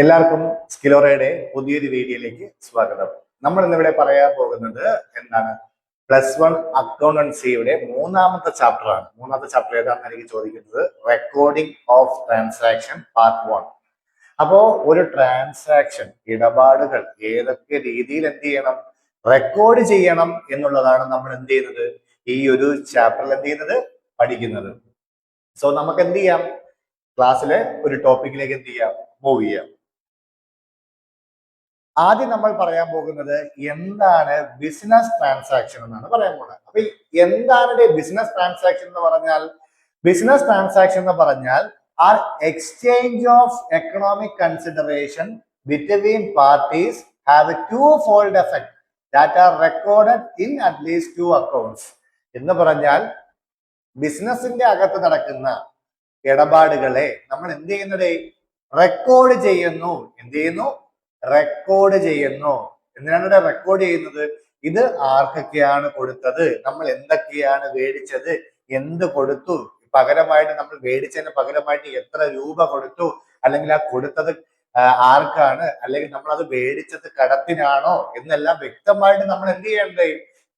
എല്ലാവർക്കും സ്കിലോറയുടെ പുതിയൊരു വീഡിയോയിലേക്ക് സ്വാഗതം. നമ്മൾ ഇന്നിവിടെ പറയാൻ പോകുന്നത് എന്താണ്, +1 അക്കൗണ്ടൻസിയുടെ മൂന്നാമത്തെ ചാപ്റ്റർ ആണ്. മൂന്നാമത്തെ ചാപ്റ്റർ ഏതാണെന്ന് എനിക്ക് ചോദിക്കുന്നത് റെക്കോർഡിംഗ് ഓഫ് ട്രാൻസാക്ഷൻ പാർട്ട് 1. അപ്പോ ഒരു ട്രാൻസാക്ഷൻ ഇടപാടുകൾ ഏതൊക്കെ രീതിയിൽ എന്ത് ചെയ്യണം, റെക്കോർഡ് ചെയ്യണം എന്നുള്ളതാണ് നമ്മൾ എന്ത് ചെയ്യുന്നത്, ഈ ഒരു ചാപ്റ്ററിൽ എന്ത് ചെയ്യുന്നത്, പഠിക്കുന്നത്. സോ നമുക്ക് എന്ത് ചെയ്യാം, ക്ലാസ്സിലെ ഒരു ടോപ്പിക്കിലേക്ക് എന്ത് ചെയ്യാം, മൂവ് ചെയ്യാം. ആദ്യം നമ്മൾ പറയാൻ പോകുന്നത് എന്താണ് ബിസിനസ് ട്രാൻസാക്ഷൻ എന്നാണ് പറയാൻ പോകുന്നത്. അപ്പൊ എന്താണ് ബിസിനസ് ട്രാൻസാക്ഷൻ എന്ന് പറഞ്ഞാൽ, ബിസിനസ് ട്രാൻസാക്ഷൻ എന്ന് പറഞ്ഞാൽ are exchange of economic consideration between parties have a two fold effect that are recorded in at least 2 accounts. എന്ന് പറഞ്ഞാൽ ബിസിനസിന്റെ അകത്ത് നടക്കുന്ന ഇടപാടുകളെ നമ്മൾ എന്ത് ചെയ്യുന്നത്, റെക്കോർഡ് ചെയ്യുന്നു. എന്ത് ചെയ്യുന്നു, റെക്കോർഡ് ചെയ്യുന്നു. എന്തിനാണ് ഇവിടെ റെക്കോർഡ് ചെയ്യുന്നത്? ഇത് ആർക്കൊക്കെയാണ് കൊടുത്തത്, നമ്മൾ എന്തൊക്കെയാണ് മേടിച്ചത്, എന്ത് കൊടുത്തു, പകരമായിട്ട് നമ്മൾ മേടിച്ചതിന് പകരമായിട്ട് എത്ര രൂപ കൊടുത്തു, അല്ലെങ്കിൽ ആ കൊടുത്തത് ആർക്കാണ്, അല്ലെങ്കിൽ നമ്മൾ അത് മേടിച്ചത് കടത്തിനാണോ എന്നെല്ലാം വ്യക്തമായിട്ട് നമ്മൾ എന്ത് ചെയ്യണ്ടേ,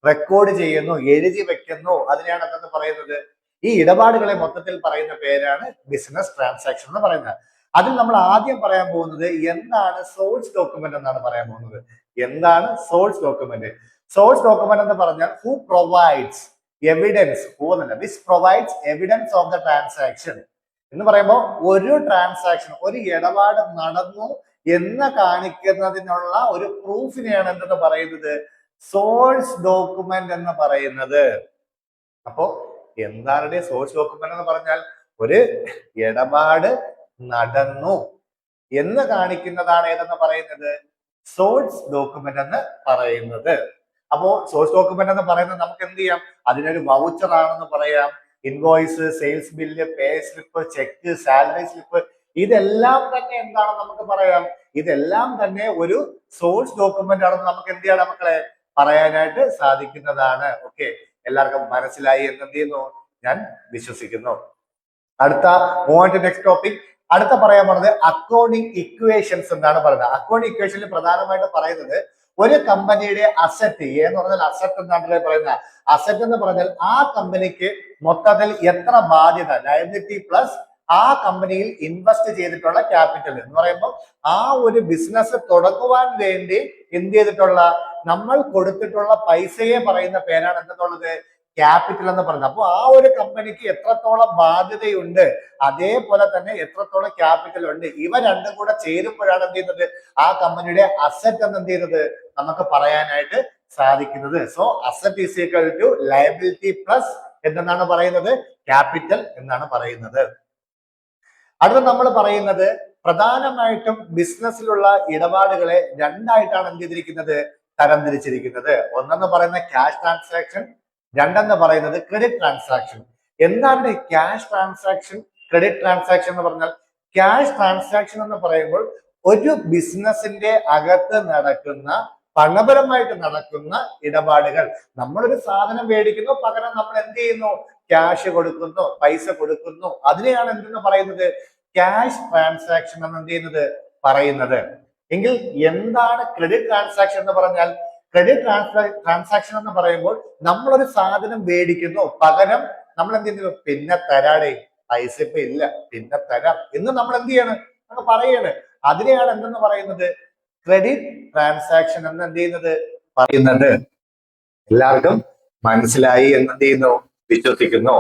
റെക്കോർഡ് ചെയ്യുന്നു, എഴുതി വെക്കുന്നു. അതിനെയാണ് എന്തെന്ന് പറയുന്നത്, ഈ ഇടപാടുകളെ മൊത്തത്തിൽ പറയുന്ന പേരാണ് ബിസിനസ് ട്രാൻസാക്ഷൻ എന്ന് പറയുന്നത്. അതിൽ നമ്മൾ ആദ്യം പറയാൻ പോകുന്നത് എന്താണ് സോഴ്സ് ഡോക്യുമെന്റ് എന്നാണ് പറയാൻ പോകുന്നത്. എന്താണ് സോഴ്സ് ഡോക്യുമെന്റ്? സോഴ്സ് ഡോക്യുമെന്റ് എന്ന് പറഞ്ഞാൽ who provides evidence, which provides evidence of the transaction എന്ന് പറയുമ്പോൾ ഒരു ട്രാൻസാക്ഷൻ, ഒരു ഇടപാട് നടന്നു എന്ന് കാണിക്കുന്നതിനുള്ള ഒരു പ്രൂഫിനെയാണ് എന്തെന്ന് പറയുന്നത്, സോഴ്സ് ഡോക്യുമെന്റ് എന്ന് പറയുന്നത്. അപ്പോ എന്താണ് സോഴ്സ് ഡോക്യുമെന്റ് എന്ന് പറഞ്ഞാൽ, ഒരു ഇടപാട് നടന്നു എന്ന് കാണിക്കുന്നതാണ് ഏതെന്ന് പറയുന്നത്, സോഴ്സ് ഡോക്യുമെന്റ് എന്ന് പറയുന്നത്. അപ്പോ സോഴ്സ് ഡോക്യുമെന്റ് എന്ന് പറയുന്നത് നമുക്ക് എന്ത് ചെയ്യാം, അതിനൊരു വൗച്ചർ ആണെന്ന് പറയാം, ഇൻവോയ്സ്, സെയിൽസ് ബില്ല്, പേ സ്ലിപ്പ്, ചെക്ക്, സാലറി സ്ലിപ്പ്, ഇതെല്ലാം തന്നെ എന്താണ് നമുക്ക് പറയാം, ഇതെല്ലാം തന്നെ ഒരു സോഴ്സ് ഡോക്യുമെന്റ് ആണെന്ന് നമുക്ക് എന്ത് ചെയ്യണം മക്കളെ, പറയാനായിട്ട് സാധിക്കുന്നതാണ്. ഓക്കെ, എല്ലാവർക്കും മനസ്സിലായി എന്ന് എന്ത് ചെയ്യുന്നു, ഞാൻ വിശ്വസിക്കുന്നു. അടുത്ത നെക്സ്റ്റ് ടോപ്പിക്. അടുത്ത പറയാൻ പറഞ്ഞത് അക്കൗണ്ടിങ് ഇക്വേഷൻസ് എന്നാണ് പറയുന്നത്. അക്കൗണ്ടിങ് ഇക്വേഷനിൽ പ്രധാനമായിട്ട് പറയുന്നത് ഒരു കമ്പനിയുടെ അസറ്റ്, എന്ന് പറഞ്ഞാൽ അസറ്റ് എന്നാണ് പറയുന്നത്. അസറ്റ് എന്ന് പറഞ്ഞാൽ ആ കമ്പനിക്ക് മൊത്തത്തിൽ എത്ര ബാധ്യത, ലയബിലിറ്റി പ്ലസ് ആ കമ്പനിയിൽ ഇൻവെസ്റ്റ് ചെയ്തിട്ടുള്ള ക്യാപിറ്റൽ എന്ന് പറയുമ്പോൾ ആ ഒരു ബിസിനസ് തുടങ്ങുവാൻ വേണ്ടി എന്ത് ചെയ്തിട്ടുള്ള നമ്മൾ കൊടുത്തിട്ടുള്ള പൈസയെ പറയുന്ന പേരാണ് എന്തെന്നുള്ളത്, ക്യാപിറ്റൽ എന്ന് പറയുന്നത്. അപ്പോൾ ആ ഒരു കമ്പനിക്ക് എത്രത്തോളം ബാധ്യതയുണ്ട്, അതേപോലെ തന്നെ എത്രത്തോളം ക്യാപിറ്റൽ ഉണ്ട്, ഇവ രണ്ടും കൂടെ ചേരുമ്പോഴാണ് എന്ത് ചെയ്യുന്നത്, ആ കമ്പനിയുടെ അസറ്റ് എന്ന് എന്ത് ചെയ്യുന്നത് നമുക്ക് പറയാനായിട്ട് സാധിക്കുന്നത്. So asset is equal to liability plus എന്തെന്നാണ് പറയുന്നത്, ക്യാപിറ്റൽ എന്നാണ് പറയുന്നത്. അടുത്ത നമ്മൾ പറയുന്നത് പ്രധാനമായിട്ടും ബിസിനസ്സിലുള്ള ഇടപാടുകളെ രണ്ടായിട്ടാണ് എന്ത് ചെയ്തിരിക്കുന്നത്, തരംതിരിച്ചിരിക്കുന്നത്. ഒന്നെന്ന് പറയുന്ന ക്യാഷ് ട്രാൻസാക്ഷൻ, രണ്ടെന്ന് പറയുന്നത് ക്രെഡിറ്റ് ട്രാൻസാക്ഷൻ. എന്താണ് ക്യാഷ് ട്രാൻസാക്ഷൻ, ക്രെഡിറ്റ് ട്രാൻസാക്ഷൻ എന്ന് പറഞ്ഞാൽ, ക്യാഷ് ട്രാൻസാക്ഷൻ എന്ന് പറയുമ്പോൾ ഒരു ബിസിനസിന്റെ അകത്ത് നടക്കുന്ന, പണപരമായിട്ട് നടക്കുന്ന ഇടപാടുകൾ. നമ്മളൊരു സാധനം മേടിക്കുന്നു, പകരം നമ്മൾ എന്ത് ചെയ്യുന്നു, ക്യാഷ് കൊടുക്കുന്നു, പൈസ കൊടുക്കുന്നു. അതിനെയാണ് എന്തെന്ന് പറയുന്നത്, ക്യാഷ് ട്രാൻസാക്ഷൻ എന്ന് എന്ത് ചെയ്യുന്നത് പറയുന്നത്. എങ്കിൽ എന്താണ് ക്രെഡിറ്റ് ട്രാൻസാക്ഷൻ എന്ന് പറഞ്ഞാൽ, ക്രെഡിറ്റ് ട്രാൻസാക്ഷൻ എന്ന് പറയുമ്പോൾ നമ്മളൊരു സാധനം മേടിക്കുന്നു, പകരം നമ്മൾ എന്ത് ചെയ്യുന്നു, പിന്നെ തരാടേ, പൈസ ഇപ്പൊ ഇല്ല, പിന്നെ തരാം എന്ന് നമ്മൾ എന്ത് ചെയ്യണം, നമ്മൾ പറയാണ്. അതിനെയാണ് എന്തെന്ന് പറയുന്നത്, ക്രെഡിറ്റ് ട്രാൻസാക്ഷൻ എന്ന് എന്ത് ചെയ്യുന്നത് പറയുന്നത്. എല്ലാവർക്കും മനസ്സിലായി എന്ന് എന്ത് ചെയ്യുന്നു, വിശ്വസിക്കുന്നു.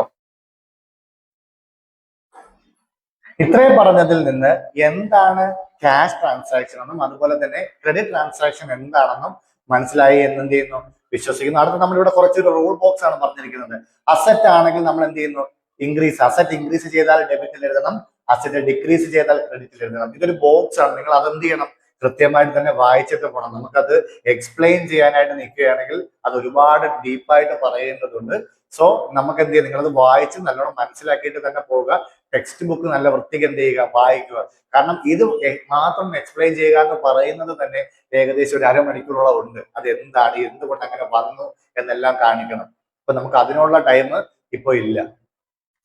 ഇത്രയും പറഞ്ഞതിൽ നിന്ന് എന്താണ് ക്യാഷ് ട്രാൻസാക്ഷൻ എന്നും അതുപോലെ തന്നെ ക്രെഡിറ്റ് ട്രാൻസാക്ഷൻ എന്താണെന്നും മനസ്സിലായി എന്ന് എന്ത് ചെയ്യുന്നു, വിശ്വസിക്കുന്നു. അടുത്ത നമ്മളിവിടെ കുറച്ചൊരു റൂൾ ബോക്സ് ആണ് പറഞ്ഞിരിക്കുന്നത്. അസറ്റ് ആണെങ്കിൽ നമ്മൾ എന്ത് ചെയ്യുന്നു, അസറ്റ് ഇൻക്രീസ് ചെയ്താൽ ഡെബിറ്റിൽ എഴുതണം, അസറ്റ് ഡിക്രീസ് ചെയ്താൽ ക്രെഡിറ്റിൽ എഴുതണം. ഇതൊരു ബോക്സ് ആണ്, നിങ്ങൾ അതെന്ത് ചെയ്യണം, കൃത്യമായിട്ട് തന്നെ വായിച്ചിട്ട് പോകണം. നമുക്കത് എക്സ്പ്ലെയിൻ ചെയ്യാനായിട്ട് നിൽക്കുകയാണെങ്കിൽ അത് ഒരുപാട് ഡീപ്പായിട്ട് പറയേണ്ടതുണ്ട്. സോ നമുക്ക് എന്ത് ചെയ്യാം, നിങ്ങളത് വായിച്ച് നല്ലോണം മനസ്സിലാക്കിയിട്ട് തന്നെ പോവുക. ടെക്സ്റ്റ് ബുക്ക് നല്ല വൃത്തിക്ക് എന്ത് ചെയ്യുക, വായിക്കുക. കാരണം ഇത് മാത്രം എക്സ്പ്ലെയിൻ ചെയ്യുക എന്ന് പറയുന്നത് തന്നെ ഏകദേശം ഒരു അരമണിക്കൂറോളം ഉണ്ട്. അത് എന്താണ്, എന്തുകൊണ്ട് അങ്ങനെ വന്നു എന്നെല്ലാം കാണിക്കണം. അപ്പൊ നമുക്ക് അതിനുള്ള ടൈം ഇപ്പൊ ഇല്ല.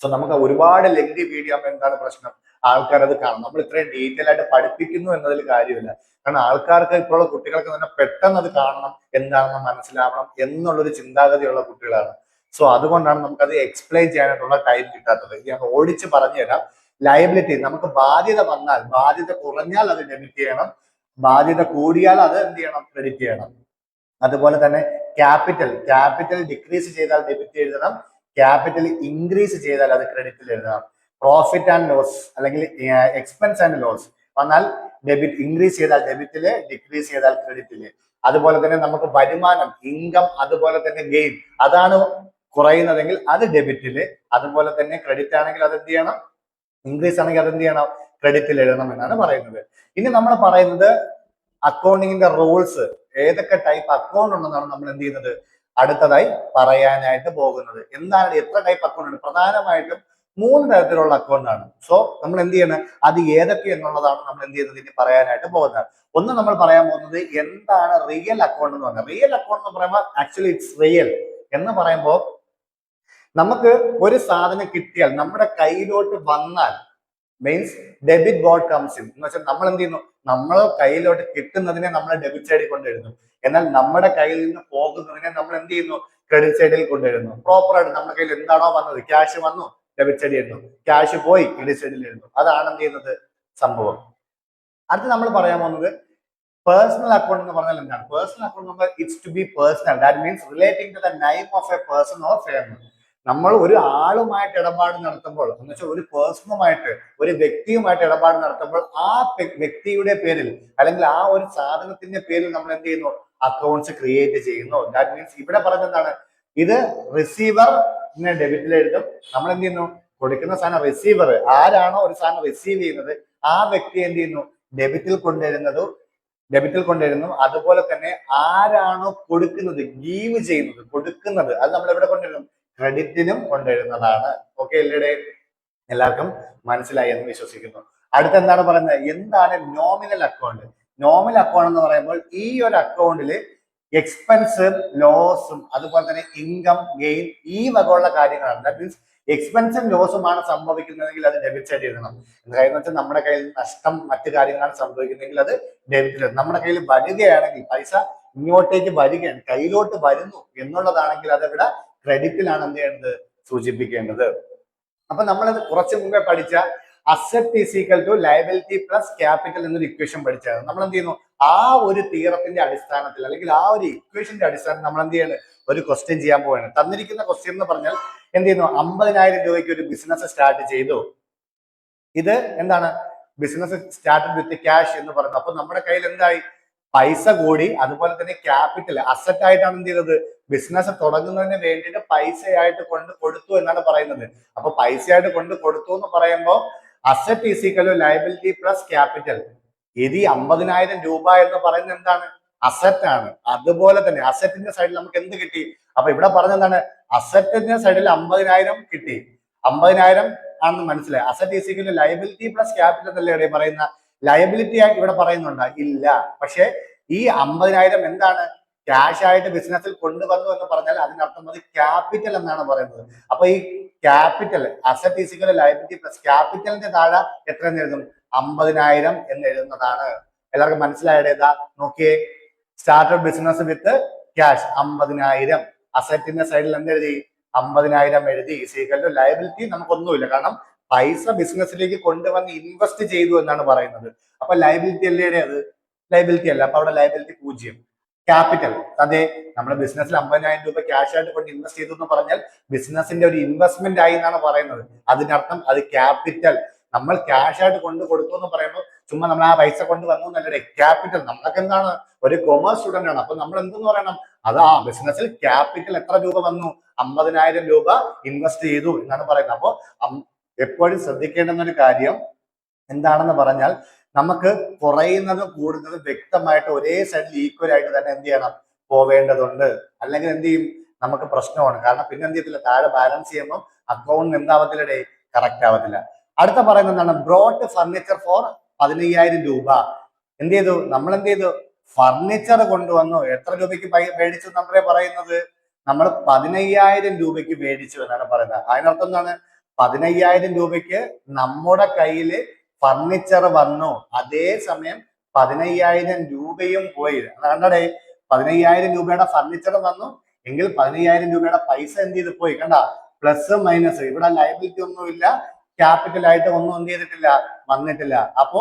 സോ നമുക്ക് ഒരുപാട് ലെങ്തി വീഡിയോ ആകുമ്പോൾ എന്താണ് പ്രശ്നം, ആൾക്കാർ അത് കാണും. നമ്മൾ ഇത്രയും ഡീറ്റെയിൽ ആയിട്ട് പഠിപ്പിക്കുന്നു എന്നതിൽ കാര്യമില്ല. കാരണം ആൾക്കാർക്ക് ഇപ്പോഴുള്ള കുട്ടികൾക്ക് തന്നെ പെട്ടെന്ന് അത് കാണണം, എന്താണെന്ന് മനസ്സിലാവണം എന്നുള്ളൊരു ചിന്താഗതിയുള്ള കുട്ടികളാണ്. സോ അതുകൊണ്ടാണ് നമുക്കത് എക്സ്പ്ലെയിൻ ചെയ്യാനായിട്ടുള്ള ടൈം കിട്ടാത്തത്. ഞാൻ ഓടിച്ച് പറഞ്ഞു തരാം. ലയബിലിറ്റി, നമുക്ക് ബാധ്യത വന്നാൽ, ബാധ്യത കുറഞ്ഞാൽ അത് ഡെബിറ്റ് ചെയ്യണം, ബാധ്യത കൂടിയാൽ അത് എന്ത് ചെയ്യണം, ക്രെഡിറ്റ് ചെയ്യണം. അതുപോലെ തന്നെ ക്യാപിറ്റൽ ഡിക്രീസ് ചെയ്താൽ ഡെബിറ്റ് എഴുതണം, ക്യാപിറ്റൽ ഇൻക്രീസ് ചെയ്താൽ അത് ക്രെഡിറ്റിൽ എഴുതണം. പ്രോഫിറ്റ് ആൻഡ് ലോസ് അല്ലെങ്കിൽ എക്സ്പെൻസ് ആൻഡ് ലോസ് വന്നാൽ ഡെബിറ്റ്, ഇൻക്രീസ് ചെയ്താൽ ഡെബിറ്റില്, ഡിക്രീസ് ചെയ്താൽ ക്രെഡിറ്റില്. അതുപോലെ തന്നെ നമുക്ക് വരുമാനം, ഇൻകം, അതുപോലെ തന്നെ ഗെയിൻ, അതാണ് കുറയുന്നതെങ്കിൽ അത് ഡെബിറ്റില്, അതുപോലെ തന്നെ ക്രെഡിറ്റ് ആണെങ്കിൽ അത് എന്ത് ചെയ്യണം, ഇൻക്രീസ് ആണെങ്കിൽ അത് എന്ത് ചെയ്യണം, ക്രെഡിറ്റിൽ എഴുതണം എന്നാണ് പറയുന്നത്. ഇനി നമ്മൾ പറയുന്നത് അക്കൗണ്ടിങ്ങിന്റെ റൂൾസ്, ഏതൊക്കെ ടൈപ്പ് അക്കൗണ്ട് ഉണ്ടെന്നാണ് നമ്മൾ എന്ത് ചെയ്യുന്നത്, അടുത്തതായി പറയാനായിട്ട് പോകുന്നത്. എന്താണ്, എത്ര ടൈപ്പ് അക്കൗണ്ട് ഉണ്ട്? പ്രധാനമായിട്ടും 3 തരത്തിലുള്ള അക്കൗണ്ട് ആണ്. സോ നമ്മൾ എന്ത് ചെയ്യണം, അത് ഏതൊക്കെ എന്നുള്ളതാണ് നമ്മൾ എന്ത് ചെയ്യുന്നത് ഇനി പറയാനായിട്ട് പോകുന്നത്. ഒന്ന് നമ്മൾ പറയാൻ പോകുന്നത് എന്താണ് റിയൽ അക്കൗണ്ട് എന്ന് പറഞ്ഞാൽ. റിയൽ അക്കൗണ്ട് എന്ന് പറയുമ്പോൾ ആക്ച്വലി ഇറ്റ്സ് റിയൽ എന്ന് പറയുമ്പോൾ നമുക്ക് ഒരു സാധനം കിട്ടിയാൽ, നമ്മുടെ കയ്യിലോട്ട് വന്നാൽ, means debit board comes in എന്ന് വെച്ചാൽ നമ്മൾ എന്ത് ചെയ്യുന്നു, നമ്മൾ കയ്യിലോട്ട് കിട്ടുന്നതിനെ നമ്മൾ ഡെബിറ്റ് സൈഡിൽ കൊണ്ടെഴുതുന്നു. എന്നാൽ നമ്മുടെ കയ്യിൽ നിന്ന് പോകുന്നതിനെ നമ്മൾ എന്ത് ചെയ്യുന്നു, ക്രെഡിറ്റ് സൈഡിൽ കൊണ്ടെഴുതുന്നു. പ്രോപ്പറായിട്ട് നമ്മുടെ കയ്യിൽ എന്താണോ വന്നത്, ക്യാഷ് വന്നു ഡെബിറ്റ് സൈഡിൽ എഴുതുന്നു, ക്യാഷ് പോയി ക്രെഡിറ്റ് സൈഡിൽ എഴുതുന്നു. അതാണ് എന്ത് ചെയ്യുന്നത്, സംഭവം. അടുത്ത് നമ്മൾ പറയാൻ പോകുന്നത് പേഴ്സണൽ അക്കൗണ്ട് എന്ന് പറഞ്ഞാൽ എന്താണ്? Personal account number it's to be personal, that means relating to the name of a person or family. നമ്മൾ ഒരു ആളുമായിട്ട് ഇടപാട് നടത്തുമ്പോൾ, എന്ന് വെച്ചാൽ ഒരു പേഴ്സണുമായിട്ട്, ഒരു വ്യക്തിയുമായിട്ട് ഇടപാട് നടത്തുമ്പോൾ ആ വ്യക്തിയുടെ പേരിൽ അല്ലെങ്കിൽ ആ ഒരു സാധനത്തിന്റെ പേരിൽ നമ്മൾ എന്ത് ചെയ്യുന്നു, അക്കൗണ്ട്സ് ക്രിയേറ്റ് ചെയ്യുന്നു. ദാറ്റ് മീൻസ് ഇവിടെ പറഞ്ഞത് എന്താണ്, ഇത് റിസീവറിനെ ഡെബിറ്റിൽ എഴുതും. നമ്മൾ എന്ത് ചെയ്യുന്നു, കൊടുക്കുന്ന സാധനം റിസീവർ, ആരാണോ ഒരു സാധനം റിസീവ് ചെയ്യുന്നത് ആ വ്യക്തി എന്ത് ചെയ്യുന്നു, ഡെബിറ്റിൽ കൊണ്ടുവരുന്നു. അതുപോലെ തന്നെ ആരാണോ കൊടുക്കുന്നത്, ഗീവ് ചെയ്യുന്നത്, കൊടുക്കുന്നത്, അത് നമ്മൾ എവിടെ കൊണ്ടുവരും, ക്രെഡിറ്റിനും കൊണ്ടുവരുന്നതാണ്. ഓക്കെ അല്ലേ? എല്ലാവർക്കും മനസ്സിലായി എന്ന് വിശ്വസിക്കുന്നു. അടുത്ത എന്താണ് പറയുന്നത്, എന്താണ് നോമിനൽ അക്കൗണ്ട്? നോമിനൽ അക്കൗണ്ട് എന്ന് പറയുമ്പോൾ ഈ ഒരു അക്കൗണ്ടില് എക്സ്പെൻസും ലോസും അതുപോലെ തന്നെ ഇൻകം ഗെയിൻ ഈ വകയുള്ള കാര്യങ്ങളാണ്. ദാറ്റ് മീൻസ് എക്സ്പെൻസും ലോസുമാണ് സംഭവിക്കുന്നതെങ്കിൽ അത് ഡെബിറ്റ് സൈഡ് എഴുതണം. എന്താണെന്ന് വെച്ചാൽ നമ്മുടെ കയ്യിൽ നഷ്ടം മറ്റു കാര്യങ്ങളാണ് സംഭവിക്കുന്നതെങ്കിൽ അത് ഡെബിറ്റ്. നമ്മുടെ കയ്യിൽ വരികയാണെങ്കിൽ, പൈസ ഇങ്ങോട്ടേക്ക് വരികയാണ്, കയ്യിലോട്ട് വരുന്നു എന്നുള്ളതാണെങ്കിൽ അതെവിടെ ക്രെഡിറ്റിലാണ് എന്ത് ചെയ്യേണ്ടത്, സൂചിപ്പിക്കേണ്ടത്. അപ്പൊ നമ്മൾ കുറച്ച് മുമ്പേ പഠിച്ച asset is equal to liability plus capital എന്നൊരു ഇക്വേഷൻ പഠിച്ചത്. നമ്മൾ എന്ത് ചെയ്യുന്നു, ആ ഒരു തിയറത്തിന്റെ അടിസ്ഥാനത്തിൽ അല്ലെങ്കിൽ ആ ഒരു ഇക്വേഷന്റെ അടിസ്ഥാനത്തിൽ നമ്മൾ എന്ത് ചെയ്യുന്നത്, ഒരു ക്വസ്റ്റ്യൻ ചെയ്യാൻ പോവുകയാണ്. തന്നിരിക്കുന്ന ക്വസ്റ്റ്യൻ എന്ന് പറഞ്ഞാൽ എന്ത് ചെയ്യുന്നു, 50,000 രൂപയ്ക്ക് ഒരു ബിസിനസ് സ്റ്റാർട്ട് ചെയ്തു. ഇത് എന്താണ്, ബിസിനസ് സ്റ്റാർട്ടഡ് വിത്ത് ക്യാഷ് എന്ന് പറയുന്നത്. അപ്പൊ നമ്മുടെ കയ്യിൽ എന്തായി, പൈസ കൂടി, അതുപോലെ തന്നെ ക്യാപിറ്റൽ അസറ്റ് ആയിട്ടാണ് എന്ത് ചെയ്തത്, ബിസിനസ് തുടങ്ങുന്നതിന് വേണ്ടിയിട്ട് പൈസയായിട്ട് കൊണ്ട് കൊടുത്തു എന്നാണ് പറയുന്നത്. അപ്പൊ പൈസയായിട്ട് കൊണ്ട് കൊടുത്തു എന്ന് പറയുമ്പോൾ asset is equal to liability plus capital. ഇത് 50,000 രൂപ എന്ന് പറയുന്നത് എന്താണ്, അസറ്റ് ആണ്. അതുപോലെ തന്നെ അസറ്റിന്റെ സൈഡിൽ നമുക്ക് എന്ത് കിട്ടി, അപ്പൊ ഇവിടെ പറഞ്ഞെന്താണ്, അസറ്റിന്റെ സൈഡിൽ 50,000 കിട്ടി. 50,000 ആണെന്ന് മനസ്സിലായി. Asset is equal to liability plus capital എന്നല്ലേ ഇവിടെ പറയുന്ന. ലയബിലിറ്റി ആയിട്ട് ഇവിടെ പറയുന്നുണ്ടോ, ഇല്ല. പക്ഷെ ഈ 50,000 എന്താണ്, ക്യാഷ് ആയിട്ട് ബിസിനസ്സിൽ കൊണ്ടുവന്നു എന്ന് പറഞ്ഞാൽ അതിനർത്ഥം അത് ക്യാപിറ്റൽ എന്നാണ് പറയുന്നത്. അപ്പൊ ഈ capital, asset is equal to liability plus ക്യാപിറ്റലിന്റെ താഴെ എത്ര എന്ന് എഴുതും, 50,000 എന്ന് എഴുതുന്നതാണ്. എല്ലാവർക്കും മനസ്സിലായത് ഏതാ നോക്കിയേ, സ്റ്റാർട്ടഡ് ബിസിനസ് വിത്ത് ക്യാഷ് 50,000, അസറ്റിന്റെ സൈഡിൽ എന്ത് എഴുതി, 50,000 എഴുതി. ഈസ് ഈക്വൽ ടു ലയബിലിറ്റി നമുക്കൊന്നുമില്ല, കാരണം പൈസ ബിസിനസ്സിലേക്ക് കൊണ്ടുവന്ന് ഇൻവെസ്റ്റ് ചെയ്തു എന്നാണ് പറയുന്നത്. അപ്പൊ ലയബിലിറ്റി അല്ലേ അത്, ലയബിലിറ്റി അല്ല. അപ്പൊ അവിടെ ലയബിലിറ്റി 0. ക്യാപിറ്റൽ, അതെ, നമ്മുടെ ബിസിനസ്സിൽ 50,000 രൂപ ക്യാഷ് ആയിട്ട് കൊണ്ട് ഇൻവെസ്റ്റ് ചെയ്തു എന്ന് പറഞ്ഞാൽ ബിസിനസിന്റെ ഒരു ഇൻവെസ്റ്റ്മെന്റ് ആയി എന്നാണ് പറയുന്നത്. അതിനർത്ഥം അത് ക്യാപിറ്റൽ. നമ്മൾ ക്യാഷ് ആയിട്ട് കൊണ്ട് കൊടുത്തു എന്ന് പറയുമ്പോൾ ചുമ്മാ നമ്മൾ ആ പൈസ കൊണ്ട് വന്നു എന്നല്ലേ, ക്യാപിറ്റൽ. നമ്മളൊക്കെ എന്താണ്, ഒരു കൊമേഴ്സ് സ്റ്റുഡന്റ് ആണ്. അപ്പൊ നമ്മൾ എന്തെന്ന് പറയണം, അത് ആ ബിസിനസ്സിൽ ക്യാപിറ്റൽ എത്ര രൂപ വന്നു, 50,000 രൂപ ഇൻവെസ്റ്റ് ചെയ്തു എന്നാണ് പറയുന്നത്. അപ്പൊ എപ്പോഴും ശ്രദ്ധിക്കേണ്ടുന്ന ഒരു കാര്യം എന്താണെന്ന് പറഞ്ഞാൽ, നമുക്ക് കുറയുന്നതും കൂടുന്നതും വ്യക്തമായിട്ട് ഒരേ സൈഡിൽ ഈക്വൽ ആയിട്ട് തന്നെ എന്ത് ചെയ്യണം, പോവേണ്ടതുണ്ട്. അല്ലെങ്കിൽ എന്ത് ചെയ്യും, നമുക്ക് പ്രശ്നമാണ്. കാരണം പിന്നെ എന്ത് ചെയ്യത്തില്ല, താഴെ ബാലൻസ് ചെയ്യുമ്പോൾ അക്കൗണ്ട് എന്താവത്തില്ലേ, കറക്റ്റ് ആവത്തില്ല. അടുത്ത പറയുന്നത് എന്താണ്, ബ്രോട്ട് ഫർണിച്ചർ ഫോർ 15,000 രൂപ. എന്ത് ചെയ്തു, നമ്മൾ എന്ത് ചെയ്തു, ഫർണിച്ചർ കൊണ്ടുവന്നു. എത്ര രൂപയ്ക്ക് മേടിച്ചു നമ്മളെ പറയുന്നത്, നമ്മൾ 15,000 രൂപയ്ക്ക് മേടിച്ചു എന്നാണ് പറയുന്നത്. അതിനർത്ഥം എന്താണ്, 15,000 രൂപയ്ക്ക് നമ്മുടെ കയ്യില് ഫർണിച്ചർ വന്നു, അതേസമയം 15,000 രൂപയും പോയി. കണ്ടടേ, 15,000 രൂപയുടെ ഫർണിച്ചർ വന്നു എങ്കിൽ 15,000 രൂപയുടെ പൈസ എന്ത് ചെയ്ത് പോയി? കണ്ട, പ്ലസ് മൈനസ്. ഇവിടെ ലയബിലിറ്റി ഒന്നുമില്ല, ക്യാപിറ്റൽ ആയിട്ട് ഒന്നും എന്ത് ചെയ്തിട്ടില്ല, വന്നിട്ടില്ല. അപ്പോ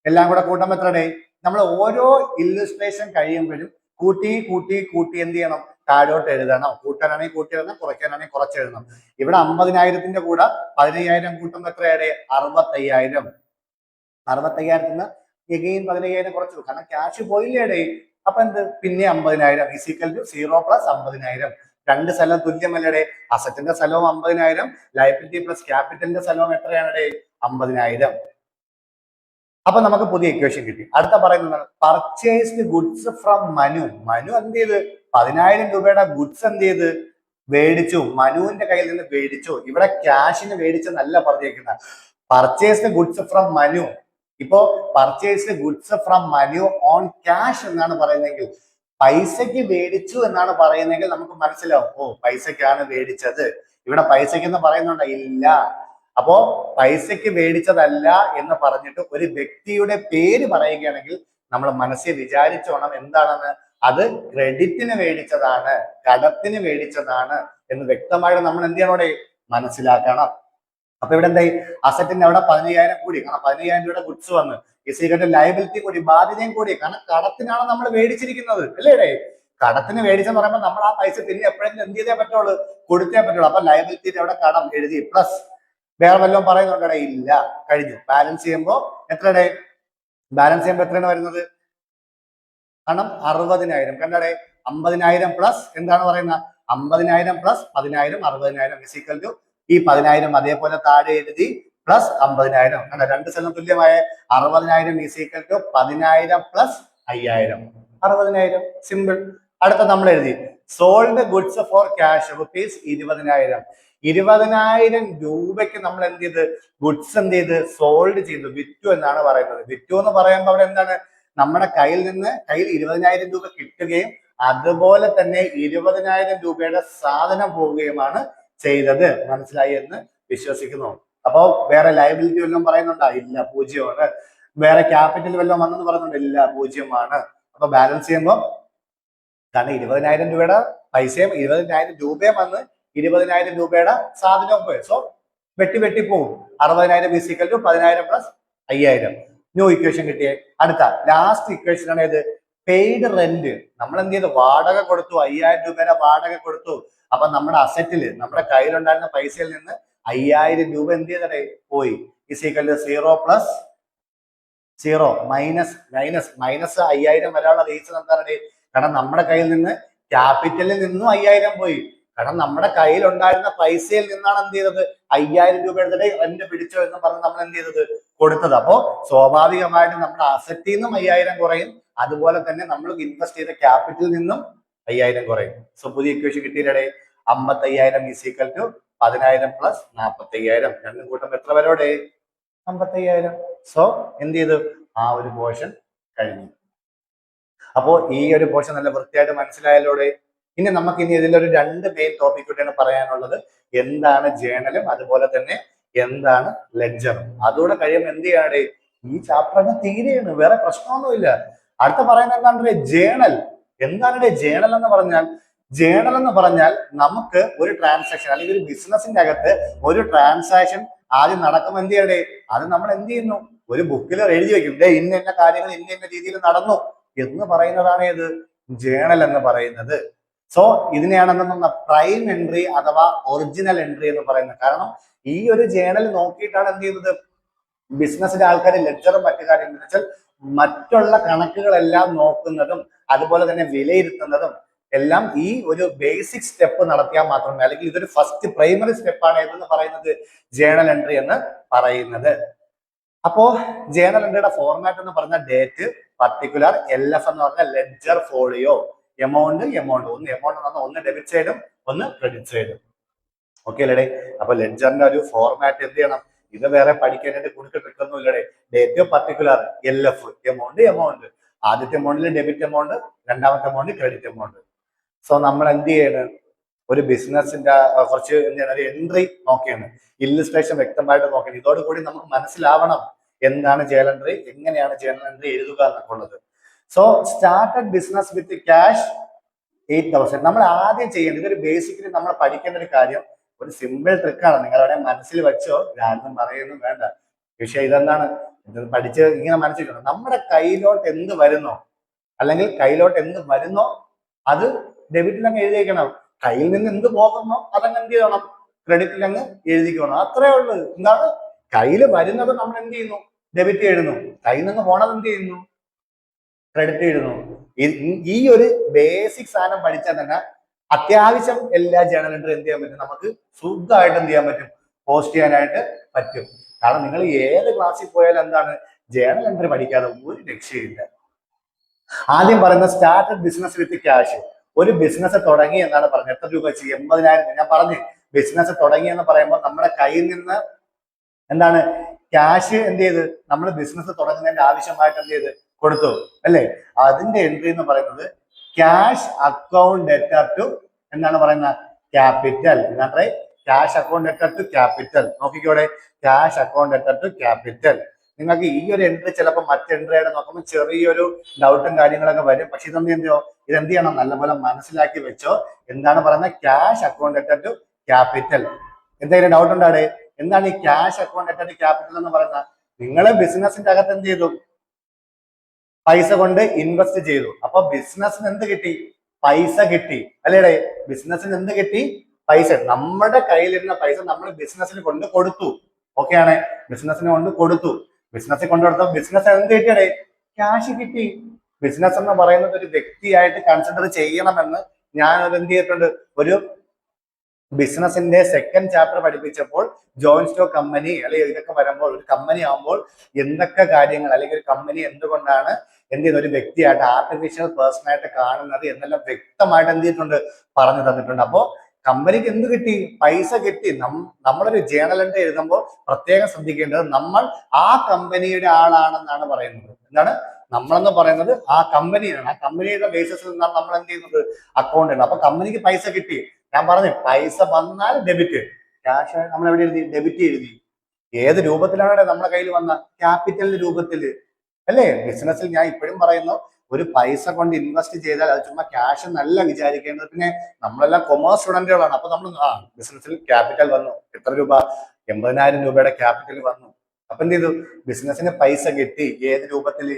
എല്ലാം കൂടെ കൂട്ടുമ്പോൾ എത്രടേ? നമ്മൾ ഓരോ ഇല്ലുസ്ട്രേഷൻ കഴിയുമ്പോഴും കൂട്ടി കൂട്ടി കൂട്ടി എന്ത് ചെയ്യണം? താഴോട്ട് എഴുതണം. കൂട്ടാനാണെങ്കിൽ കൂട്ടി എഴുതണം, കുറയ്ക്കാനാണെങ്കിൽ കുറച്ചെഴുതണം. ഇവിടെ 50,000ന്റെ കൂടെ 15,000 കൂട്ടുമ്പോൾ എത്രയാണ്? 65,000. 65,000 എഗെയിൻ 15,000 കുറച്ചു, കാരണം ക്യാഷ് പോയില്ലേടേ. അപ്പൊ എന്ത്? പിന്നെ 50,000 ഈക്വൽ ടു 0 പ്ലസ് 50,000. രണ്ട് സ്ഥലം തുല്യമല്ലേ? അസറ്റിന്റെ സ്ഥലവും 50,000, ലയബിലിറ്റി പ്ലസ് ക്യാപിറ്റലിന്റെ സ്ഥലവും എത്രയാണ്? 50,000. അപ്പൊ നമുക്ക് പുതിയ ഇക്വേഷൻ കിട്ടി. അടുത്ത പറയുന്നത് purchased goods from Manu. Manu എന്ത് ചെയ്ത്? 10,000 രൂപയുടെ ഗുഡ്സ് എന്ത് ചെയ്ത്? മേടിച്ചു. മനുവിന്റെ കയ്യിൽ നിന്ന് മേടിച്ചു. ഇവിടെ ക്യാഷിന് മേടിച്ചെന്നല്ല പറഞ്ഞേക്കുന്നത്, പർച്ചേസ്ഡ് ഗുഡ്സ് ഫ്രം മനു. ഇപ്പോ purchased goods from Manu on cash എന്നാണ് പറയുന്നതെങ്കിൽ, പൈസക്ക് മേടിച്ചു എന്നാണ് പറയുന്നതെങ്കിൽ നമുക്ക് മനസ്സിലാവും, ഓ പൈസക്കാണ് മേടിച്ചത്. ഇവിടെ പൈസക്ക് എന്ന് പറയുന്നുണ്ടോ? ഇല്ല. അപ്പോ പൈസക്ക് മേടിച്ചതല്ല എന്ന് പറഞ്ഞിട്ട് ഒരു വ്യക്തിയുടെ പേര് പറയുകയാണെങ്കിൽ നമ്മൾ മനസ്സിൽ വിചാരിച്ചോണം എന്താണെന്ന്, അത് ക്രെഡിറ്റിന് മേടിച്ചതാണ്, കടത്തിന് മേടിച്ചതാണ് എന്ന് വ്യക്തമായിട്ട് നമ്മൾ എന്ത് ചെയ്യണോടെ? മനസ്സിലാക്കണം. അപ്പൊ ഇവിടെ എന്തായി? അസറ്റിന്റെ അവിടെ 15,000 കൂടി, കാരണം 15,000 രൂപയുടെ ഗുഡ്സ് വന്ന് ഇസീകന്റെ ലയബിലിറ്റി കൂടി, ബാധ്യതയും കൂടി, കാരണം കടത്തിനാണ് നമ്മൾ മേടിച്ചിരിക്കുന്നത്, അല്ലേടേ? കടത്തിന് മേടിച്ചെന്ന് പറയുമ്പോൾ നമ്മൾ ആ പൈസ പിന്നെ എപ്പോഴെങ്കിലും എന്ത് ചെയ്തേ പറ്റുള്ളൂ? കൊടുത്തേ പറ്റുള്ളൂ. അപ്പൊ ലയബിലിറ്റിയുടെ അവിടെ കടം എഴുതി, പ്ലസ് വേറെ വല്ലതും പറയുന്നുണ്ടേ? ഇല്ല. കഴിഞ്ഞു. ബാലൻസ് ചെയ്യുമ്പോൾ എത്രയുടെ? ബാലൻസ് ചെയ്യുമ്പോൾ എത്രയാണ് വരുന്നത്? കാരണം 60,000. കണ്ടടേ, 50,000 പ്ലസ് എന്താണ് പറയുന്നത്? 50,000 പ്ലസ് 10,000, 60,000 ഇസീക്വൽ ടു ഈ 10,000 അതേപോലെ താഴെ എഴുതി പ്ലസ് 50,000. കണ്ട, രണ്ട് സ്ഥലം തുല്യമായ 60,000 ഇസീക്വൽ ടു 10,000 പ്ലസ് 5,000, 60,000. സിമ്പിൾ. അടുത്ത നമ്മൾ എഴുതി sold goods for cash rupees 20,000. 20,000 രൂപയ്ക്ക് നമ്മൾ എന്ത് ചെയ്ത്? ഗുഡ്സ് എന്ത് ചെയ്ത്? സോൾഡ് ചെയ്തു, വിറ്റു എന്നാണ് പറയുന്നത്. വിറ്റു എന്ന് പറയുമ്പോൾ അവിടെ എന്താണ്? നമ്മുടെ കയ്യിൽ 20,000 രൂപ കിട്ടുകയും അതുപോലെ തന്നെ 20,000 രൂപയുടെ സാധനം പോവുകയുമാണ് ചെയ്തത്. മനസ്സിലായി എന്ന് വിശ്വസിക്കുന്നു. അപ്പോ വേറെ ലയബിലിറ്റി വല്ലതും പറയുന്നുണ്ടോ? ഇല്ല, 0ആണ്. വേറെ ക്യാപിറ്റൽ വല്ലതും വന്നെന്ന് പറയുന്നുണ്ടോ? ഇല്ല, 0ആണ്. അപ്പൊ ബാലൻസ് ചെയ്യുമ്പോൾ, കാരണം 20,000 രൂപയുടെ പൈസയും 20,000 രൂപയും വന്ന് 20,000 രൂപയുടെ സാധനവും പോയി. സോ വെട്ടി പോകും. 60,000 equal to 10,000 plus 5,000. New equation കിട്ടിയേ. അടുത്ത ലാസ്റ്റ് ഇക്വേഷൻ ആണ് ഇത്, പെയ്ഡ് റെന്റ്. നമ്മൾ എന്ത് ചെയ്തു? വാടക കൊടുത്തു, 5,000 രൂപയുടെ വാടക കൊടുത്തു. അപ്പൊ നമ്മുടെ അസറ്റില്, നമ്മുടെ കയ്യിലുണ്ടായിരുന്ന പൈസയിൽ നിന്ന് 5,000 രൂപ എന്ത് ചെയ്തേ? പോയി. ഈക്വൽ ടു 0 പ്ലസ് 0 മൈനസ് 5,000 വരാനുള്ള റീസൺ എന്താണ്? കാരണം നമ്മുടെ കയ്യിൽ നിന്ന് ക്യാപിറ്റലിൽ നിന്നും 5,000 പോയി. കാരണം നമ്മുടെ കയ്യിൽ ഉണ്ടായിരുന്ന പൈസയിൽ നിന്നാണ് എന്ത് ചെയ്തത്? 5,000 രൂപ എടുത്തിട്ട് റെന്റ് പിടിച്ചോ എന്ന് പറഞ്ഞ് നമ്മൾ എന്ത് ചെയ്തത്? കൊടുത്തത്. അപ്പോ സ്വാഭാവികമായിട്ടും നമ്മുടെ അസറ്റിൽ നിന്നും 5,000 കുറയും, അതുപോലെ തന്നെ നമ്മൾ ഇൻവെസ്റ്റ് ചെയ്ത ക്യാപിറ്റലിൽ നിന്നും 5,000 കുറയും. സോ പുതിയ ഇക്വേഷൻ കിട്ടിയില്ലേ? 55,000 ഈക്വൽ ടു 10,000 പ്ലസ് 45,000. രണ്ടും കൂട്ടുമ്പോൾ എത്ര വരോടെ? 55,000. സോ എന്ത് ചെയ്തു? ആ ഒരു പോർഷൻ കഴിഞ്ഞു. അപ്പോ ഈ ഒരു പോർഷൻ നല്ല വൃത്തിയായിട്ട് മനസ്സിലായല്ലോടെ. ഇനി നമുക്ക് ഇതിലൊരു 2 മെയിൻ ടോപ്പിക് കൂടിയാണ് പറയാനുള്ളത്. എന്താണ് ജേണലും അതുപോലെ തന്നെ എന്താണ് ലെഡ്ജറും. അതുകൂടെ കഴിയുമ്പോൾ എന്ത് ചെയ്യാണ്? ഈ ചാപ്റ്റർ അങ്ങ് തീരെയാണ്, വേറെ പ്രശ്നമൊന്നുമില്ല. അടുത്ത പറയുന്നത് എന്താണ്? ജേണൽ. എന്താണ് ജേണൽ എന്ന് പറഞ്ഞാൽ? ജേണൽ എന്ന് പറഞ്ഞാൽ നമുക്ക് ഒരു ട്രാൻസാക്ഷൻ അല്ലെങ്കിൽ ഒരു ബിസിനസിന്റെ അകത്ത് ഒരു ട്രാൻസാക്ഷൻ ആദ്യം നടക്കുമ്പോൾ എന്ത് ചെയ്യണ്ടേ? അത് നമ്മൾ എന്ത് ചെയ്യുന്നു? ഒരു ബുക്കിൽ എഴുതി വെക്കും, ഇന്ന കാര്യങ്ങൾ ഇന്ന രീതിയിൽ നടന്നു എന്ന് പറയുന്നതാണ് ഏത്? ജേണൽ എന്ന് പറയുന്നത്. സോ ഇതിനെയാണ് എന്തെന്ന പ്രൈം എൻട്രി അഥവാ ഒറിജിനൽ എൻട്രി എന്ന് പറയുന്നത്. കാരണം ഈ ഒരു ജേണൽ നോക്കിയിട്ടാണ് എന്ത് ചെയ്യുന്നത്? ബിസിനസിന്റെ ആൾക്കാർ ലെഡ്ജറും മറ്റു കാര്യങ്ങളും വെച്ചാൽ മറ്റുള്ള കണക്കുകളെല്ലാം നോക്കുന്നതും അതുപോലെ തന്നെ വിലയിരുത്തുന്നതും എല്ലാം ഈ ഒരു ബേസിക് സ്റ്റെപ്പ് നടത്തിയാൽ മാത്രമേ, അല്ലെങ്കിൽ ഇതൊരു ഫസ്റ്റ് പ്രൈമറി സ്റ്റെപ്പാണ് ഏതെന്ന് പറയുന്നത് ജേണൽ എൻട്രി എന്ന് പറയുന്നത്. അപ്പോ ജേണൽ എൻട്രിയുടെ ഫോർമാറ്റ് എന്ന് പറഞ്ഞ ഡേറ്റ്, പർട്ടിക്കുലർ, LF എന്ന് പറഞ്ഞാൽ ലെഡ്ജർ ഫോളിയോ, എമൗണ്ട്. ഒന്ന് എമൗണ്ട് എന്ന് പറഞ്ഞാൽ ഒന്ന് ഡെബിറ്റ് സൈഡും ഒന്ന് ക്രെഡിറ്റ് സൈഡും. ഓക്കെ അല്ലേ? അപ്പൊ ലെഡ്ജറിന്റെ ഒരു ഫോർമാറ്റ് എന്ത് ചെയ്യണം? ഇത് വേറെ പഠിക്കാനായിട്ട് കുടുക്ക കിട്ടുന്നു ഇല്ലടേ. Date, particular, LF, amount. ആദ്യത്തെ എമൗണ്ടിൽ ഡെബിറ്റ് എമൗണ്ട്, രണ്ടാമത്തെ എമൗണ്ട് ക്രെഡിറ്റ് എമൗണ്ട്. സോ നമ്മൾ എന്ത് ചെയ്യണം? ഒരു ബിസിനസിന്റെ കുറച്ച് എന്ത് ചെയ്യണം? ഒരു എൻട്രി നോക്കിയാണ്, ഇല്ലുസ്ട്രേഷൻ വ്യക്തമായിട്ട് നോക്കണം. ഇതോടുകൂടി നമുക്ക് മനസ്സിലാവണം എന്താണ് ജേണൽ എൻട്രി, എങ്ങനെയാണ് ജേണൽ എൻട്രി എഴുതുക എന്നൊക്കെ ഉള്ളത്. So started business with cash 8,000. നമ്മൾ ആദ്യം ചെയ്യേണ്ടത്, ഇതൊരു ബേസിക്കലി നമ്മൾ പഠിക്കേണ്ട ഒരു കാര്യം, ഒരു സിമ്പിൾ ട്രിക്കാണ്. നിങ്ങളുടെ മനസ്സിൽ വെച്ചോ, ആരും പറയുന്നു വേണ്ട. പക്ഷെ ഇതെന്താണ്, ഇത് പഠിച്ച് ഇങ്ങനെ മനസ്സിലാക്കണം. നമ്മുടെ കയ്യിലോട്ട് എന്ത് വരുന്നോ, അല്ലെങ്കിൽ കയ്യിലോട്ട് എന്ത് വരുന്നോ അത് ഡെബിറ്റിലങ്ങ് എഴുതിയേക്കണം. കയ്യിൽ നിന്ന് എന്ത് പോകുന്നോ അതങ്ങ് എന്ത് ചെയ്യണം, ക്രെഡിറ്റിലങ്ങ് എഴുതിക്കണം. അത്രേ ഉള്ളൂ. എന്താണ്, കയ്യിൽ വരുന്നത് നമ്മൾ എന്ത് ചെയ്യുന്നു, ഡെബിറ്റ് എഴുതുന്നു. കയ്യിൽ നിന്ന് പോണത് എന്ത് ചെയ്യുന്നു, ക്രെഡിറ്റ് എഴുതുന്നു. ഈ ഒരു ബേസിക് സാധനം പഠിച്ചാൽ തന്നെ അത്യാവശ്യം എല്ലാ ജേണൽ എൻട്രി എന്ത് ചെയ്യാൻ പറ്റും, നമുക്ക് സുഖമായിട്ട് എന്ത് ചെയ്യാൻ പറ്റും, പോസ്റ്റ് ചെയ്യാനായിട്ട് പറ്റും. കാരണം നിങ്ങൾ ഏത് ക്ലാസ്സിൽ പോയാലും എന്താണ്, ജേണൽ എൻട്രി പഠിക്കാതെ ഒരു രക്ഷയില്ല. ആദ്യം പറയുന്ന സ്റ്റാർട്ടഡ് ബിസിനസ് വിത്ത് ക്യാഷ്. ഒരു ബിസിനസ് തുടങ്ങി എന്നാണ് പറഞ്ഞത്. എത്ര രൂപ വെച്ച്, 80,000. ഞാൻ പറഞ്ഞു ബിസിനസ് തുടങ്ങി എന്ന് പറയുമ്പോൾ നമ്മുടെ കയ്യിൽ നിന്ന് എന്താണ്, ക്യാഷ് എന്ത് ചെയ്ത് നമ്മൾ ബിസിനസ് തുടങ്ങുന്നതിന്റെ ആവശ്യമായിട്ട് എന്ത് ചെയ്ത് കൊടുത്തു അല്ലേ. അതിന്റെ എൻട്രി എന്ന് പറയുന്നത് ക്യാഷ് അക്കൗണ്ട് ഡെറ്റർ ടു എന്താണ് പറയുന്നത്, ക്യാപിറ്റൽ. എന്താണ്, cash account debtor to capital. നോക്കിക്കോടെ, cash account debtor to capital. നിങ്ങൾക്ക് ഈ ഒരു എൻട്രി ചിലപ്പോൾ മറ്റ് എൻട്രിയായിട്ട് നോക്കുമ്പോൾ ചെറിയൊരു ഡൗട്ടും കാര്യങ്ങളൊക്കെ വരും. പക്ഷെ ഇതെന്ത് ചെയ്യോ, ഇതെന്ത് ചെയ്യണം, നല്ലപോലെ മനസ്സിലാക്കി വെച്ചോ. എന്താണ് പറയുന്നത്, cash account debtor to capital. എന്തെങ്കിലും ഡൗട്ട് ഉണ്ടാടെ, എന്താണ് ഈ cash account debtor to capital എന്ന് പറയുന്നത്? നിങ്ങൾ ബിസിനസിന്റെ അകത്ത് എന്ത് ചെയ്തു, പൈസ കൊണ്ട് ഇൻവെസ്റ്റ് ചെയ്തു. അപ്പൊ ബിസിനസിന് എന്ത് കിട്ടി, പൈസ കിട്ടി അല്ലേടെ. ബിസിനസിന് എന്ത് കിട്ടി, പൈസ. നമ്മുടെ കയ്യിലിരുന്ന പൈസ നമ്മൾ ബിസിനസിന് കൊണ്ട് കൊടുത്തു. ഓക്കെ ആണ്, ബിസിനസിന് കൊണ്ട് കൊടുത്തു. ബിസിനസ്സിൽ കൊണ്ടുകൊടുത്ത ബിസിനസ് എന്ത് കിട്ടിയടേ, ക്യാഷ് കിട്ടി. ബിസിനസ് എന്ന് പറയുന്നത് ഒരു വ്യക്തിയായിട്ട് കൺസിഡർ ചെയ്യണമെന്ന് ഞാൻ എന്ത് ചെയ്തിട്ടുണ്ട്, ഒരു ബിസിനസിന്റെ സെക്കൻഡ് ചാപ്റ്റർ പഠിപ്പിച്ചപ്പോൾ ജോയിന്റ് സ്റ്റോക്ക് കമ്പനി അല്ലെങ്കിൽ ഇതൊക്കെ വരുമ്പോൾ, ഒരു കമ്പനി ആകുമ്പോൾ എന്തൊക്കെ കാര്യങ്ങൾ, അല്ലെങ്കിൽ ഒരു കമ്പനി എന്തുകൊണ്ടാണ് എന്ത് ചെയ്യുന്നത്, ഒരു വ്യക്തിയായിട്ട് ആർട്ടിഫിഷ്യൽ പേഴ്സൺ ആയിട്ട് കാണുന്നത് എന്നെല്ലാം വ്യക്തമായിട്ട് എന്ത് ചെയ്തിട്ടുണ്ട്, പറഞ്ഞു തന്നിട്ടുണ്ട്. അപ്പോ കമ്പനിക്ക് എന്ത് കിട്ടി, പൈസ കിട്ടി. നമ്മളൊരു ജേണൽ എൻട്രി എഴുതുമ്പോൾ പ്രത്യേകം ശ്രദ്ധിക്കേണ്ടത് നമ്മൾ ആ കമ്പനിയുടെ ആളാണെന്നാണ് പറയുന്നത്. എന്താണ്, നമ്മളെന്ന് പറയുന്നത് ആ കമ്പനിയാണ്. ആ കമ്പനിയുടെ ബേസിസിൽ നിന്നാണ് നമ്മൾ എന്ത് ചെയ്യുന്നത്, അക്കൗണ്ട് ഉണ്ട്. അപ്പൊ കമ്പനിക്ക് പൈസ കിട്ടി. ഞാൻ പറഞ്ഞു പൈസ വന്നാൽ ഡെബിറ്റ്, ക്യാഷ് നമ്മൾ എവിടെ എഴുതി, ഡെബിറ്റ് എഴുതി. ഏത് രൂപത്തിലാണ് നമ്മുടെ കയ്യിൽ വന്ന, ക്യാപിറ്റലിന്റെ രൂപത്തില് അല്ലേ. ബിസിനസ്സിൽ ഞാൻ ഇപ്പോഴും പറയുന്നു, ഒരു പൈസ കൊണ്ട് ഇൻവെസ്റ്റ് ചെയ്താൽ അത് ചുമ്മാ ക്യാഷ് എന്നല്ല വിചാരിക്കേണ്ടത്. പിന്നെ നമ്മളെല്ലാം കൊമേഴ്സ് സ്റ്റുഡന്റുകളാണ്. അപ്പൊ നമ്മൾ ബിസിനസ്സിൽ ക്യാപിറ്റൽ വന്നു, എത്ര രൂപ, 80,000 രൂപയുടെ ക്യാപിറ്റൽ വന്നു. അപ്പൊ എന്ത് ചെയ്തു, ബിസിനസ്സിന് പൈസ കിട്ടി. ഏത് രൂപത്തിൽ,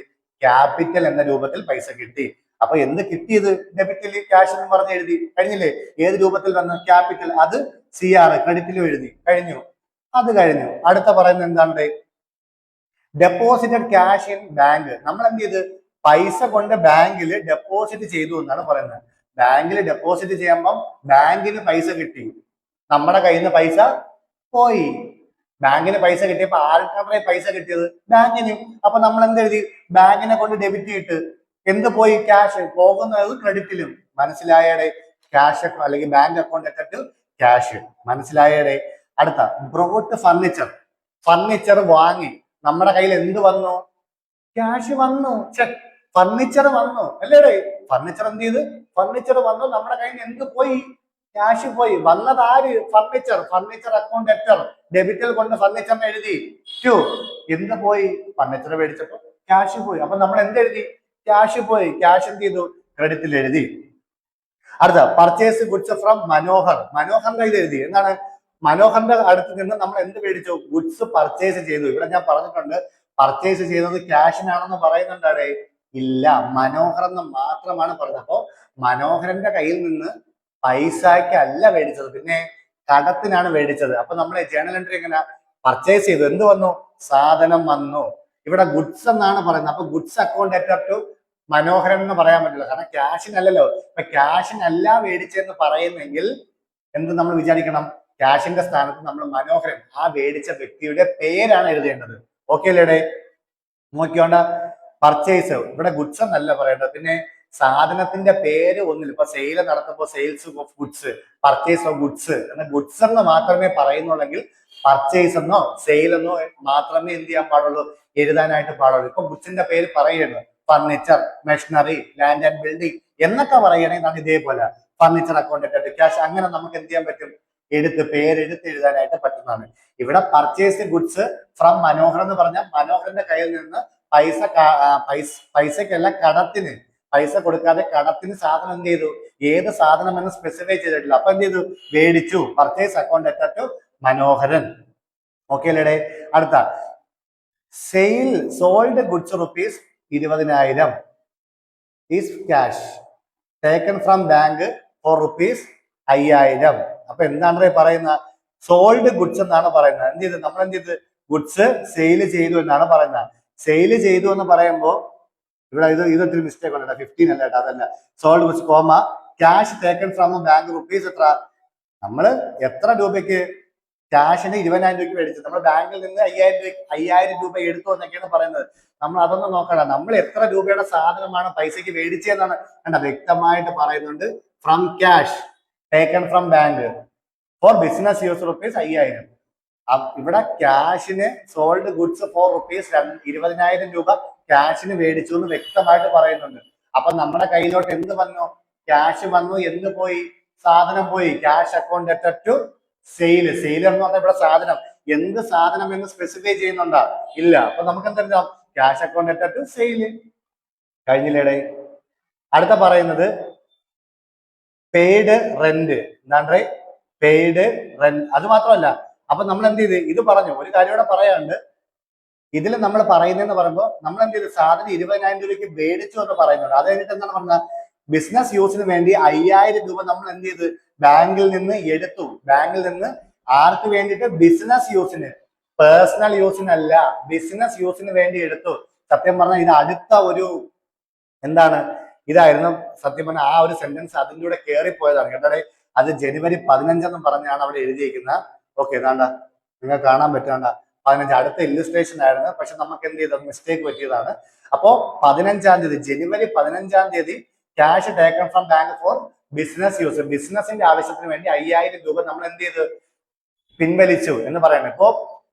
ക്യാപിറ്റൽ എന്ന രൂപത്തിൽ പൈസ കിട്ടി. അപ്പൊ എന്ത് കിട്ടിയത്, ഡെബിറ്റില് ക്യാഷ് എന്ന് പറഞ്ഞ് എഴുതി കഴിഞ്ഞില്ലേ. ഏത് രൂപത്തിൽ വന്നു, ക്യാപിറ്റൽ, അത് CR ക്രെഡിറ്റിലും എഴുതി കഴിഞ്ഞു. അത് കഴിഞ്ഞു. അടുത്ത പറയുന്നത് എന്താണ്, ഡെപ്പോസിറ്റഡ് ക്യാഷ് ഇൻ ബാങ്ക്. നമ്മൾ എന്ത് ചെയ്ത്, പൈസ കൊണ്ട് ബാങ്കിൽ ഡെപ്പോസിറ്റ് ചെയ്തു എന്നാണ് പറയുന്നത്. ബാങ്കിൽ ഡെപ്പോസിറ്റ് ചെയ്യുമ്പം ബാങ്കിന് പൈസ കിട്ടി, നമ്മുടെ കയ്യിൽ നിന്ന് പൈസ പോയി. ബാങ്കിന് പൈസ കിട്ടിയപ്പോ ആർക്കാണ് പൈസ കിട്ടിയത്, ബാങ്കിന്. അപ്പൊ നമ്മൾ എന്ത് എഴുതി, ബാങ്കിനെ കൊണ്ട് ഡെബിറ്റ് ചെയ്തിട്ട് എന്ത് പോയി, ക്യാഷ്. പോകുന്നത് ക്രെഡിറ്റിലും. മനസ്സിലായടെ, ക്യാഷ് അല്ലെങ്കിൽ ബാങ്ക് അക്കൗണ്ട് അക്കൗണ്ട് ക്യാഷ്. മനസ്സിലായടെ. അടുത്ത ബ്രോട്ട് ഫർണിച്ചർ. ഫർണിച്ചർ വാങ്ങി, നമ്മുടെ കയ്യിൽ എന്ത് വന്നു, ക്യാഷ് വന്നു. ഫർണിച്ചർ വന്നു അല്ലേടെ. ഫർണിച്ചർ എന്ത് ചെയ്ത്, ഫർണിച്ചർ വന്നു, നമ്മുടെ കയ്യിൽ എന്ത് പോയി, ക്യാഷ് പോയി. വന്നത് ആര്, ഫർണിച്ചർ. ഫർണിച്ചർ അക്കൗണ്ട് ഡെറ്റർ, ഡെബിറ്റിൽ കൊണ്ട് ഫർണിച്ചറിന് എഴുതി ടു. എന്ത് പോയി, ഫർണിച്ചർ മേടിച്ചപ്പോ ക്യാഷ് പോയി. അപ്പൊ നമ്മൾ എന്ത് എഴുതി, ക്യാഷ് പോയി. ക്യാഷ് എന്ത് ചെയ്തു, ക്രെഡിറ്റിൽ എഴുതി. അടുത്ത പർച്ചേസ് ഗുഡ്സ് ഫ്രം മനോഹർ. മനോഹറിന്റെ ഇത് എഴുതി. എന്താണ്, മനോഹറിന്റെ അടുത്ത് നിന്ന് നമ്മൾ എന്ത് മേടിച്ചു, ഗുഡ്സ് പർച്ചേസ് ചെയ്തു. ഇവിടെ ഞാൻ പറഞ്ഞിട്ടുണ്ട്, പർച്ചേസ് ചെയ്തത് ക്യാഷിനാണെന്ന് പറയുന്നുണ്ടാടെ, ഇല്ല, മനോഹർ എന്ന് മാത്രമാണ് പറഞ്ഞത്. അപ്പോ മനോഹരന്റെ കയ്യിൽ നിന്ന് പൈസക്കല്ല മേടിച്ചത്, പിന്നെ കടത്തിനാണ് മേടിച്ചത്. അപ്പൊ നമ്മൾ ജേണൽ എൻട്രി എങ്ങനെ, പർച്ചേസ് ചെയ്തു, എന്ത് വന്നു, സാധനം വന്നു. ഇവിടെ ഗുഡ്സ് എന്നാണ് പറയുന്നത്. അപ്പൊ ഗുഡ്സ് അക്കൗണ്ട് ഡെറ്റർ ടു മനോഹരൻ എന്ന് പറയാൻ പറ്റില്ല, കാരണം ക്യാഷിനല്ലല്ലോ. ഇപ്പൊ ക്യാഷിനല്ല മേടിച്ചെന്ന് പറയുന്നെങ്കിൽ എന്ത് നമ്മൾ വിചാരിക്കണം, ക്യാഷിന്റെ സ്ഥാനത്ത് നമ്മൾ മനോഹരൻ, ആ മേടിച്ച വ്യക്തിയുടെ പേരാണ് എഴുതേണ്ടത്. ഓക്കെ അല്ലേടെ. നോക്കിയോണ്ട, പർച്ചേസ് ഇവിടെ ഗുഡ്സ് എന്നല്ല പറയേണ്ടത്, പിന്നെ സാധനത്തിന്റെ പേര് ഒന്നില്ല. ഇപ്പൊ സെയിൽ നടത്തപ്പോ sales of goods, purchase of goods എന്ന ഗുഡ്സ് എന്ന് മാത്രമേ പറയുന്നുള്ളെങ്കിൽ പർച്ചേസ് എന്നോ സെയിൽ എന്നോ മാത്രമേ എന്ത് ചെയ്യാൻ പാടുള്ളൂ, എഴുതാനായിട്ട് പാടുള്ളൂ. ഇപ്പൊ ഗുഡ്സിന്റെ പേര് പറയുന്നത് furniture, machinery, land and building എന്നൊക്കെ പറയണെങ്കിൽ ഇതേപോലെ ഫർണിച്ചർ അക്കൗണ്ട് ക്യാഷ്. അങ്ങനെ നമുക്ക് എന്ത് ചെയ്യാൻ പറ്റും, എടുത്ത് പേരെടുത്ത് എഴുതാനായിട്ട് പറ്റുന്നതാണ്. ഇവിടെ പർച്ചേസ് ഗുഡ്സ് ഫ്രം മനോഹർ എന്ന് പറഞ്ഞാൽ മനോഹറിന്റെ കയ്യിൽ നിന്ന് പൈസക്കല്ല കടത്തിന്, പൈസ കൊടുക്കാതെ കടത്തിന് സാധനം എന്ത് ചെയ്തു, ഏത് സാധനം എന്ന് സ്പെസിഫൈ ചെയ്തിട്ടില്ല. അപ്പൊ എന്ത് ചെയ്തു, മേടിച്ചു. Purchase account debtor to Manoharan. Okay അല്ലേ? അടുത്ത sale sold goods rupees 20,000 is cash taken from bank for rupees 5,000. അപ്പൊ എന്താണ് പറയുന്ന, സോൾഡ് ഗുഡ്സ് എന്നാണ് പറയുന്നത്. എന്ത് ചെയ്ത്, നമ്മൾ എന്ത് ചെയ്ത്, ഗുഡ്സ് സെയിൽ ചെയ്തു എന്നാണ് പറയുന്നത്. സെയിൽ ചെയ്തു എന്ന് പറയുമ്പോൾ ഇവിടെ ഇത് ഒത്തിരി മിസ്റ്റേക്ക് ഉണ്ട്, 15 അല്ല കേട്ടോ, അതല്ല. Sold goods comma cash taken from bank rupees എത്ര, നമ്മൾ എത്ര രൂപയ്ക്ക് ക്യാഷിന് 20,000 രൂപയ്ക്ക് മേടിച്ചു, നമ്മൾ ബാങ്കിൽ നിന്ന് 5,000 രൂപ എടുത്തു എന്നൊക്കെയാണ് പറയുന്നത്. നമ്മൾ അതൊന്നും നോക്കണ്ട, നമ്മൾ എത്ര രൂപയുടെ സാധനമാണ് പൈസക്ക് മേടിച്ചതെന്നാണ് കണ്ട വ്യക്തമായിട്ട് പറയുന്നുണ്ട്. From cash taken from bank four business use rupees 5,000. ഇവിടെ ക്യാഷിന് സോൾഡ് ഗുഡ്സ് ഫോർ റുപ്പീസ് 20,000 രൂപ ക്യാഷിന് മേടിച്ചു എന്ന് വ്യക്തമായിട്ട് പറയുന്നുണ്ട്. അപ്പൊ നമ്മുടെ കയ്യിലോട്ട് എന്ത് വന്നു, ക്യാഷ് വന്നു, എന്ത് പോയി, സാധനം പോയി. Cash account debtor to sale. Sale എന്ന് പറഞ്ഞാൽ ഇവിടെ സാധനം, എന്ത് സാധനം എന്ന് സ്പെസിഫൈ ചെയ്യുന്നുണ്ടോ, ഇല്ല. അപ്പൊ നമുക്ക് എന്തെല്ലാം, cash account debtor to sale. കഴിഞ്ഞില്ലേടെ? അടുത്ത പറയുന്നത് പെയ്ഡ് റെന്റ്. എന്താണ് പെയ്ഡ് റെന്റ്? അത് മാത്രമല്ല, അപ്പൊ നമ്മൾ എന്ത് ചെയ്ത്, ഇത് പറഞ്ഞു ഒരു കാര്യം ഇവിടെ പറയാണ്ട്, ഇതിൽ നമ്മൾ പറയുന്നതെന്ന് പറയുമ്പോൾ നമ്മൾ എന്ത് ചെയ്ത്, സാധനം 20,000 രൂപയ്ക്ക് മേടിച്ചു എന്ന് പറയുന്നുണ്ട്. അത് കഴിഞ്ഞിട്ട് എന്താണ് പറഞ്ഞാൽ, ബിസിനസ് യൂസിന് വേണ്ടി 5,000 രൂപ നമ്മൾ എന്ത് ചെയ്ത് ബാങ്കിൽ നിന്ന് എടുത്തു. ബാങ്കിൽ നിന്ന് ആർക്ക് വേണ്ടിയിട്ട്, ബിസിനസ് യൂസിന്, പേഴ്സണൽ യൂസിനല്ല, ബിസിനസ് യൂസിന് വേണ്ടി എടുത്തു. സത്യം പറഞ്ഞാൽ ഇത് അടുത്ത ഒരു എന്താണ്, ഇതായിരുന്നു സത്യം പറഞ്ഞാൽ ആ ഒരു സെന്റൻസ് അതിൻ്റെ കൂടെ കയറിപ്പോയതാണ് കേട്ടോ. അത് ജനുവരി 15 പറഞ്ഞാണ് അവിടെ എഴുതിയിരിക്കുന്നത്. ഓക്കെ, ഇതാണ്ട നിങ്ങൾ കാണാൻ പറ്റാണ്ട 15 അടുത്ത ഇല്ലുസ്ട്രേഷൻ ആയിരുന്നു, പക്ഷെ നമുക്ക് എന്ത് ചെയ്തത്, മിസ്റ്റേക്ക് പറ്റിയതാണ്. അപ്പോ 15 തീയതി, ജനുവരി 15 cash taken from bank four business use, ബിസിനസിന്റെ ആവശ്യത്തിന് വേണ്ടി 5,000 രൂപ നമ്മൾ എന്ത് ചെയ്ത് പിൻവലിച്ചു എന്ന് പറയുന്നത്. ഇപ്പോ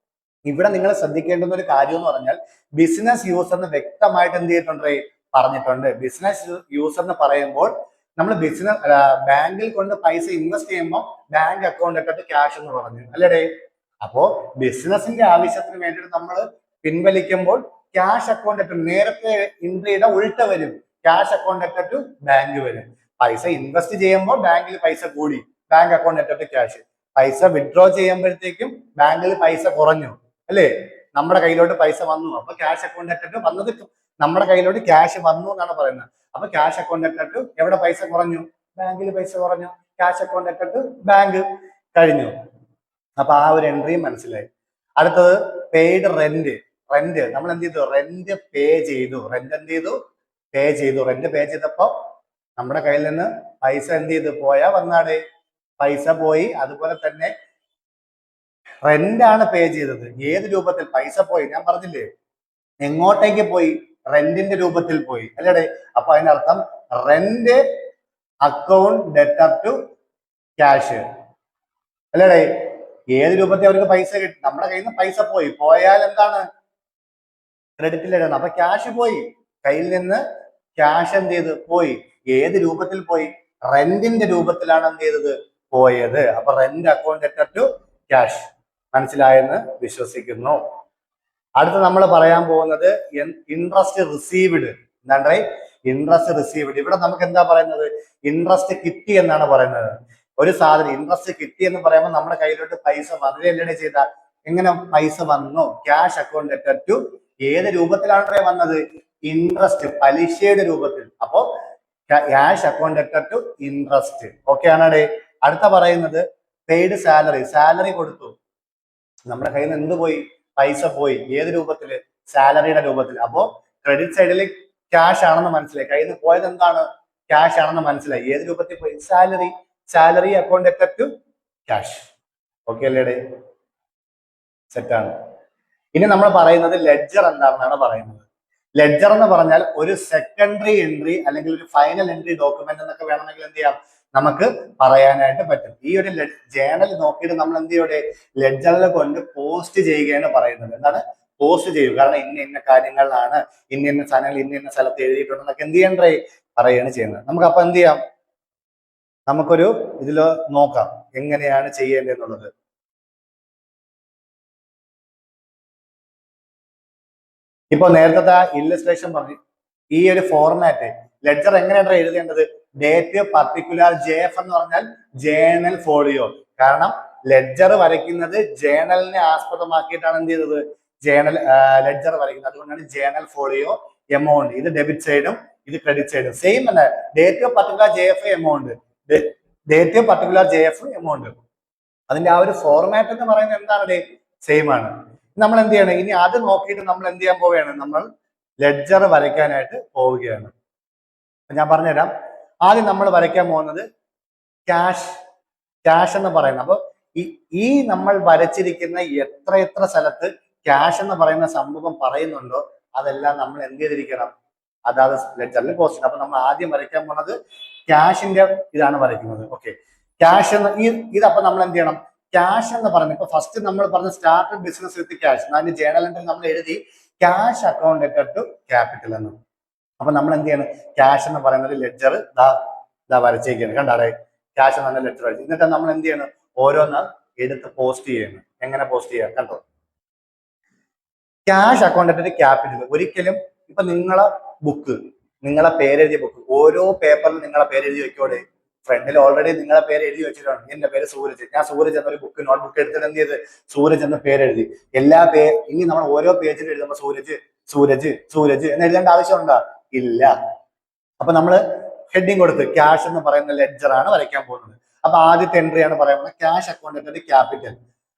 ഇവിടെ നിങ്ങൾ ശ്രദ്ധിക്കേണ്ടുന്ന ഒരു കാര്യം എന്ന് പറഞ്ഞാൽ, ബിസിനസ് യൂസ് എന്ന് വ്യക്തമായിട്ട് എന്ത് ചെയ്തിട്ടുണ്ട്, പറഞ്ഞിട്ടുണ്ട്. ബിസിനസ് യൂസ് എന്ന് പറയുമ്പോൾ നമ്മൾ ബാങ്കിൽ കൊണ്ട് പൈസ ഇൻവെസ്റ്റ് ചെയ്യുമ്പോൾ ബാങ്ക് അക്കൗണ്ട് ഇട്ടിട്ട് ക്യാഷ് എന്ന് പറഞ്ഞു അല്ലേടേ. അപ്പോ ബിസിനസിന്റെ ആവശ്യത്തിന് വേണ്ടിയിട്ട് നമ്മൾ പിൻവലിക്കുമ്പോൾ ക്യാഷ് അക്കൗണ്ട് ഇട്ട്, നേരത്തെ എൻട്രിയുടെ ഉൾട്ട വരും, ക്യാഷ് അക്കൗണ്ട് ഇട്ടിട്ട് ബാങ്ക് വരും. പൈസ ഇൻവെസ്റ്റ് ചെയ്യുമ്പോൾ ബാങ്കിൽ പൈസ കൂടി, ബാങ്ക് അക്കൗണ്ട് ഇട്ടിട്ട് ക്യാഷ്. പൈസ വിഡ്രോ ചെയ്യുമ്പോഴത്തേക്കും ബാങ്കിൽ പൈസ കുറഞ്ഞു അല്ലേ, നമ്മുടെ കയ്യിലോട്ട് പൈസ വന്നു. അപ്പൊ ക്യാഷ് അക്കൗണ്ട് ഇട്ടിട്ട് വന്നത്, നമ്മുടെ കയ്യിലോട്ട് ക്യാഷ് വന്നു എന്നാണ് പറയുന്നത്. അപ്പൊ ക്യാഷ് അക്കൗണ്ട് ഇട്ടിട്ട് എവിടെ പൈസ കുറഞ്ഞു, ബാങ്കിൽ പൈസ കുറഞ്ഞു. ക്യാഷ് അക്കൗണ്ട് ഇട്ടിട്ട് ബാങ്ക് കഴിഞ്ഞു. അപ്പൊ ആ ഒരു എൻട്രിയും മനസ്സിലായി. അടുത്തത് പെയ്ഡ് റെന്റ്. റെന്റ് നമ്മൾ എന്ത് ചെയ്തു, റെന്റ് പേ ചെയ്തു. റെന്റ് എന്ത് ചെയ്തു, പേ ചെയ്തു. റെന്റ് പേ ചെയ്തപ്പോ നമ്മുടെ കയ്യിൽ നിന്ന് പൈസ എന്ത് ചെയ്തു, പോയാ വന്നാടെ, പൈസ പോയി. അതുപോലെ തന്നെ റെന്റ് ആണ് പേ ചെയ്തത്. ഏത് രൂപത്തിൽ പൈസ പോയി, ഞാൻ പറഞ്ഞില്ലേ, എങ്ങോട്ടേക്ക് പോയി, റെന്റിന്റെ രൂപത്തിൽ പോയി അല്ലേടെ. അപ്പൊ അതിനർത്ഥം rent account debtor to cash അല്ലേടെ. ഏത് രൂപത്തിൽ അവർക്ക് പൈസ കിട്ടി, നമ്മുടെ കയ്യിൽ നിന്ന് പൈസ പോയി, പോയാൽ എന്താണ്, ക്രെഡിറ്റിൽ ഇടണം. അപ്പൊ ക്യാഷ് പോയി, കയ്യിൽ നിന്ന് ക്യാഷ് എന്ത് ചെയ്ത് പോയി. ഏത് രൂപത്തിൽ പോയി, റെന്റിന്റെ രൂപത്തിലാണ് എന്ത് ചെയ്തത്, പോയത്. അപ്പൊ rent account debtor to cash. മനസ്സിലായെന്ന് വിശ്വസിക്കുന്നു. അടുത്ത നമ്മൾ പറയാൻ പോകുന്നത് ഇൻട്രസ്റ്റ് റിസീവ്ഡ്. എന്താണ് ഇൻട്രസ്റ്റ് റിസീവ്ഡ്? ഇവിടെ നമുക്ക് എന്താ പറയുന്നത്, ഇൻട്രസ്റ്റ് കിട്ടി എന്നാണ് പറയുന്നത്. ഒരു സാധനം ഇൻട്രസ്റ്റ് കിട്ടി എന്ന് പറയുമ്പോൾ നമ്മുടെ കയ്യിലോട്ട് പൈസ വരികയല്ലേ ചെയ്ത. എങ്ങനെ പൈസ വന്നു, ക്യാഷ് അക്കൗണ്ട് ഡെറ്റർ ടു, ഏത് രൂപത്തിലാണ് വന്നത്, ഇൻട്രസ്റ്റ്, പലിശയുടെ രൂപത്തിൽ. അപ്പോ cash account debtor to interest. Okay ആണേ. അടുത്ത പറയുന്നത് പെയ്ഡ് സാലറി. സാലറി കൊടുത്തു, നമ്മുടെ കയ്യിൽ നിന്ന് എന്ത് പോയി, പൈസ പോയി. ഏത് രൂപത്തില്, സാലറിയുടെ രൂപത്തിൽ. അപ്പോ ക്രെഡിറ്റ് സൈഡിൽ ക്യാഷ് ആണെന്ന് മനസ്സിലായി, കയ്യിൽ നിന്ന് പോയത് എന്താണ്, ക്യാഷ് ആണെന്ന് മനസ്സിലായി. ഏത് രൂപത്തിൽ പോയി, salary. Salary account debtor to cash. Okay അല്ലേടെ, സെറ്റാണ്. ഇനി നമ്മൾ പറയുന്നത് ലെഡ്ജർ എന്താണെന്നാണ് പറയുന്നത്. ലെഡ്ജർ എന്ന് പറഞ്ഞാൽ ഒരു സെക്കൻഡറി എൻട്രി അല്ലെങ്കിൽ ഒരു ഫൈനൽ എൻട്രി ഡോക്യുമെന്റ് എന്നൊക്കെ വേണമെങ്കിൽ എന്ത് ചെയ്യാം, നമുക്ക് പറയാനായിട്ട് പറ്റും. ഈ ഒരു ജേണൽ നോക്കിയിട്ട് നമ്മൾ എന്ത് ചെയ്യൂടെ, ലെഡ്ജറിൽ കൊണ്ട് പോസ്റ്റ് ചെയ്യുകയാണ് പറയുന്നത്. എന്താണ് പോസ്റ്റ് ചെയ്യുക, കാരണം ഇന്ന ഇന്ന കാര്യങ്ങളിലാണ്, ഇന്ന ഇന്ന സാധനങ്ങൾ ഇന്ന ഇന്ന സ്ഥലത്ത് എഴുതിയിട്ടുണ്ടെന്നൊക്കെ എന്ത് ചെയ്യണ്ടേ, പറയുകയാണ് ചെയ്യുന്നത്. നമുക്ക് അപ്പൊ എന്ത് ചെയ്യാം, നമുക്കൊരു ഇതിൽ നോക്കാം എങ്ങനെയാണ് ചെയ്യേണ്ടതെന്നുള്ളത്. ഇപ്പൊ നേരത്തെ ഇല്ലസ്ട്രേഷൻ പറഞ്ഞു, ഈ ഒരു ഫോർമാറ്റ് ലെഡ്ജർ എങ്ങനെയാണ് എഴുതേണ്ടത്? ഡേറ്റ് പർട്ടിക്കുലർ JF എന്ന് പറഞ്ഞാൽ ജേണൽ ഫോളിയോ. കാരണം ലെഡ്ജർ വരയ്ക്കുന്നത് ജേണലിനെ ആസ്പദമാക്കിയിട്ടാണ് എന്ത് ചെയ്തത്? ലെഡ്ജർ വരയ്ക്കുന്നത്. അതുകൊണ്ടാണ് ജേണൽ ഫോളിയോ എമൗണ്ട്. ഇത് ഡെബിറ്റ് സൈഡും ഇത് ക്രെഡിറ്റ് സൈഡും സെയിം അല്ല. Date particular JF amount, date particular JF amount, അതിന്റെ ആ ഒരു ഫോർമാറ്റ് എന്ന് പറയുന്നത് എന്താണ്? സെയിം ആണ്. നമ്മൾ എന്ത് ചെയ്യണം? ഇനി അത് നോക്കിയിട്ട് നമ്മൾ എന്ത് ചെയ്യാൻ പോവുകയാണ്? നമ്മൾ ലെഡ്ജർ വരയ്ക്കാനായിട്ട് പോവുകയാണ്. ഞാൻ പറഞ്ഞുതരാം. ആദ്യം നമ്മൾ വരയ്ക്കാൻ പോകുന്നത് ക്യാഷ് എന്ന് പറയുന്നത്. അപ്പൊ ഈ നമ്മൾ വരച്ചിരിക്കുന്ന എത്ര സ്ഥലത്ത് ക്യാഷ് എന്ന് പറയുന്ന സംഭവം പറയുന്നുണ്ടോ അതെല്ലാം നമ്മൾ എന്ത് ചെയ്തിരിക്കണം? അതാത് ലെഡ്ജറിൽ പോസ്റ്റ് ചെയ്യണം. അപ്പൊ നമ്മൾ ആദ്യം വരയ്ക്കാൻ പോകുന്നത് ക്യാഷിന്റെ ഇതാണ് വരയ്ക്കുന്നത്. ഓക്കെ, ക്യാഷ് എന്ന് ഇതപ്പൊ നമ്മൾ എന്ത് ചെയ്യണം? ക്യാഷ് എന്ന് പറയുന്നത് ഇപ്പൊ ഫസ്റ്റ് നമ്മൾ പറഞ്ഞ സ്റ്റാർട്ടഡ് ബിസിനസ് വിത്ത് ക്യാഷ്, അതിന്റെ ജേണൽ എൻട്രി നമ്മൾ എഴുതി ക്യാഷ് അക്കൗണ്ട് ടു ക്യാപിറ്റൽ എന്ന്. അപ്പൊ നമ്മൾ എന്ത് ചെയ്യണം? ക്യാഷ് എന്ന് പറയുന്നത് ലെഡ്ജർ ഇതാ വരച്ചേക്കാണ്. കണ്ടാറേ, ക്യാഷ് എന്ന് പറഞ്ഞ ലെഡ്ജർ വരച്ചു. എന്നിട്ട് നമ്മൾ എന്ത് ചെയ്യണം? ഓരോന്ന് എടുത്ത് പോസ്റ്റ് ചെയ്യണം. എങ്ങനെ പോസ്റ്റ് ചെയ്യാം? കണ്ടോ, ക്യാഷ് അക്കൗണ്ട് ടു ക്യാപിറ്റൽ. ഒരിക്കലും ഇപ്പൊ നിങ്ങളെ പേരെഴുതിയ ബുക്ക്, ഓരോ പേപ്പറിലും നിങ്ങളെ പേര് എഴുതി വെക്കോടെ. ഫ്രണ്ടിൽ ഓൾറെഡി നിങ്ങളെ പേര് എഴുതി വെച്ചിട്ടുണ്ട്. എന്റെ പേര് സൂരജ്. ഞാൻ സൂരജ് എന്നൊരു നോട്ട് ബുക്ക് എടുത്തിട്ട് എന്ത് ചെയ്ത്? സൂരജ് എന്ന പേരെഴുതി. ഇനി നമ്മൾ ഓരോ പേജിൽ എഴുതുമ്പോൾ സൂരജ് എന്ന് എഴുതേണ്ട ആവശ്യമുണ്ടോ? ഇല്ല. അപ്പൊ നമ്മള് ഹെഡിങ് കൊടുത്ത് ക്യാഷ് എന്ന് പറയുന്ന ലെഡ്ജർ ആണ് വരയ്ക്കാൻ പോകുന്നത്. അപ്പൊ ആദ്യത്തെ എൻട്രി ആണ് പറയുന്നത് ക്യാഷ് അക്കൗണ്ട് ക്യാപിറ്റൽ.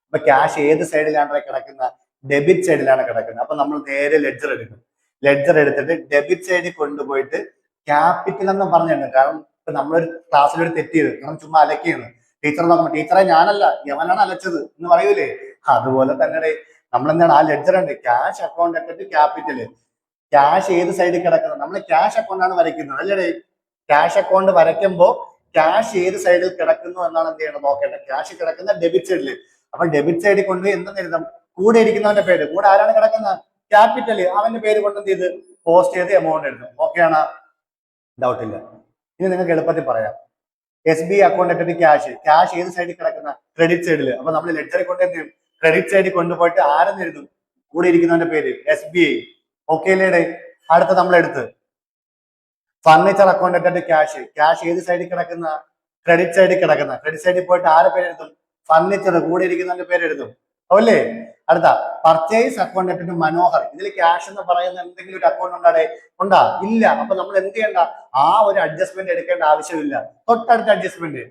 അപ്പൊ ക്യാഷ് ഏത് സൈഡിലാണ് കിടക്കുന്നത്? ഡെബിറ്റ് സൈഡിലാണ് കിടക്കുന്നത്. അപ്പൊ നമ്മൾ നേരെ ലെഡ്ജർ എടുക്കും. ലെഡ്ജർ എടുത്തിട്ട് ഡെബിറ്റ് സൈഡിൽ കൊണ്ടുപോയിട്ട് ക്യാപിറ്റൽ എന്ന് പറഞ്ഞിട്ടുണ്ട്. കാരണം ഇപ്പൊ നമ്മളൊരു ക്ലാസ്സിലൊരു തെറ്റ് ചെയ്ത് കാരണം ചുമ്മാ അലക്കിയാണ്. ടീച്ചർ നോക്കുമ്പോൾ ടീച്ചറെ ഞാനല്ല യവനാണ് അലച്ചത് എന്ന് പറയൂലേ? അതുപോലെ തന്നെ നമ്മൾ എന്താണ് ആ ലെഡ്ജർ ഉണ്ട് ക്യാഷ് അക്കൗണ്ട് ക്യാപിറ്റൽ. ക്യാഷ് ഏത് സൈഡിൽ കിടക്കുന്നത്? നമ്മൾ ക്യാഷ് അക്കൗണ്ട് ആണ് വരയ്ക്കുന്നത് അല്ലേ? ക്യാഷ് അക്കൗണ്ട് വരയ്ക്കുമ്പോൾ ക്യാഷ് ഏത് സൈഡിൽ കിടക്കുന്നു എന്നാണ് എന്ത് ചെയ്യണം നോക്കേണ്ടത്. ക്യാഷ് കിടക്കുന്ന ഡെബിറ്റ് സൈഡിൽ. അപ്പൊ ഡെബിറ്റ് സൈഡിൽ കൊണ്ടുപോയി എന്തെന്ന് എഴുതാം? കൂടെ ഇരിക്കുന്നവന്റെ പേര്, കൂടെ ആരാണ് കിടക്കുന്നത്? ക്യാപിറ്റൽ. അവന്റെ പേര് കൊണ്ട് എന്ത് ചെയ്ത് പോസ്റ്റ് ചെയ്ത് എമൗണ്ട് എഴുതും. ഓക്കെ ആണ്? ഡൗട്ട് ഇല്ല. ഇനി നിങ്ങൾക്ക് എളുപ്പത്തിൽ പറയാം. SBI അക്കൗണ്ട് ക്യാഷ് ഏത് സൈഡിൽ കിടക്കുന്ന? ക്രെഡിറ്റ് സൈഡിൽ. അപ്പൊ നമ്മൾ ലെഡ്ജറിൽ കൊണ്ട് എന്ത് ചെയ്യും? ക്രെഡിറ്റ് സൈഡിൽ കൊണ്ടുപോയിട്ട് ആരെന്ന് എഴുതും? കൂടെ ഇരിക്കുന്നവന്റെ പേര് SBI. ഓക്കെ അല്ലേ? അടുത്ത നമ്മൾ എടുത്ത് ഫർണിച്ചർ അക്കൗണ്ട് ക്യാഷ് ഏത് സൈഡിൽ കിടക്കുന്ന? ക്രെഡിറ്റ് സൈഡിൽ കിടക്കുന്ന. ക്രെഡിറ്റ് സൈഡിൽ പോയിട്ട് ആരെ പേര് എഴുതും? ഫർണിച്ചർ. കൂടെ ഇരിക്കുന്നവന്റെ പേര് എഴുതും. അല്ലേ? അടുത്ത പർച്ചേസ് അക്കൗണ്ട് മനോഹർ. ഇതിൽ ക്യാഷ് എന്ന് പറയുന്ന എന്തെങ്കിലും ഒരു അക്കൗണ്ട് ഉണ്ടാ? ഇല്ല. അപ്പൊ നമ്മൾ എന്ത് ചെയ്യണ്ട? ആ ഒരു അഡ്ജസ്റ്റ്മെന്റ് എടുക്കേണ്ട ആവശ്യമില്ല. തൊട്ടടുത്ത adjustment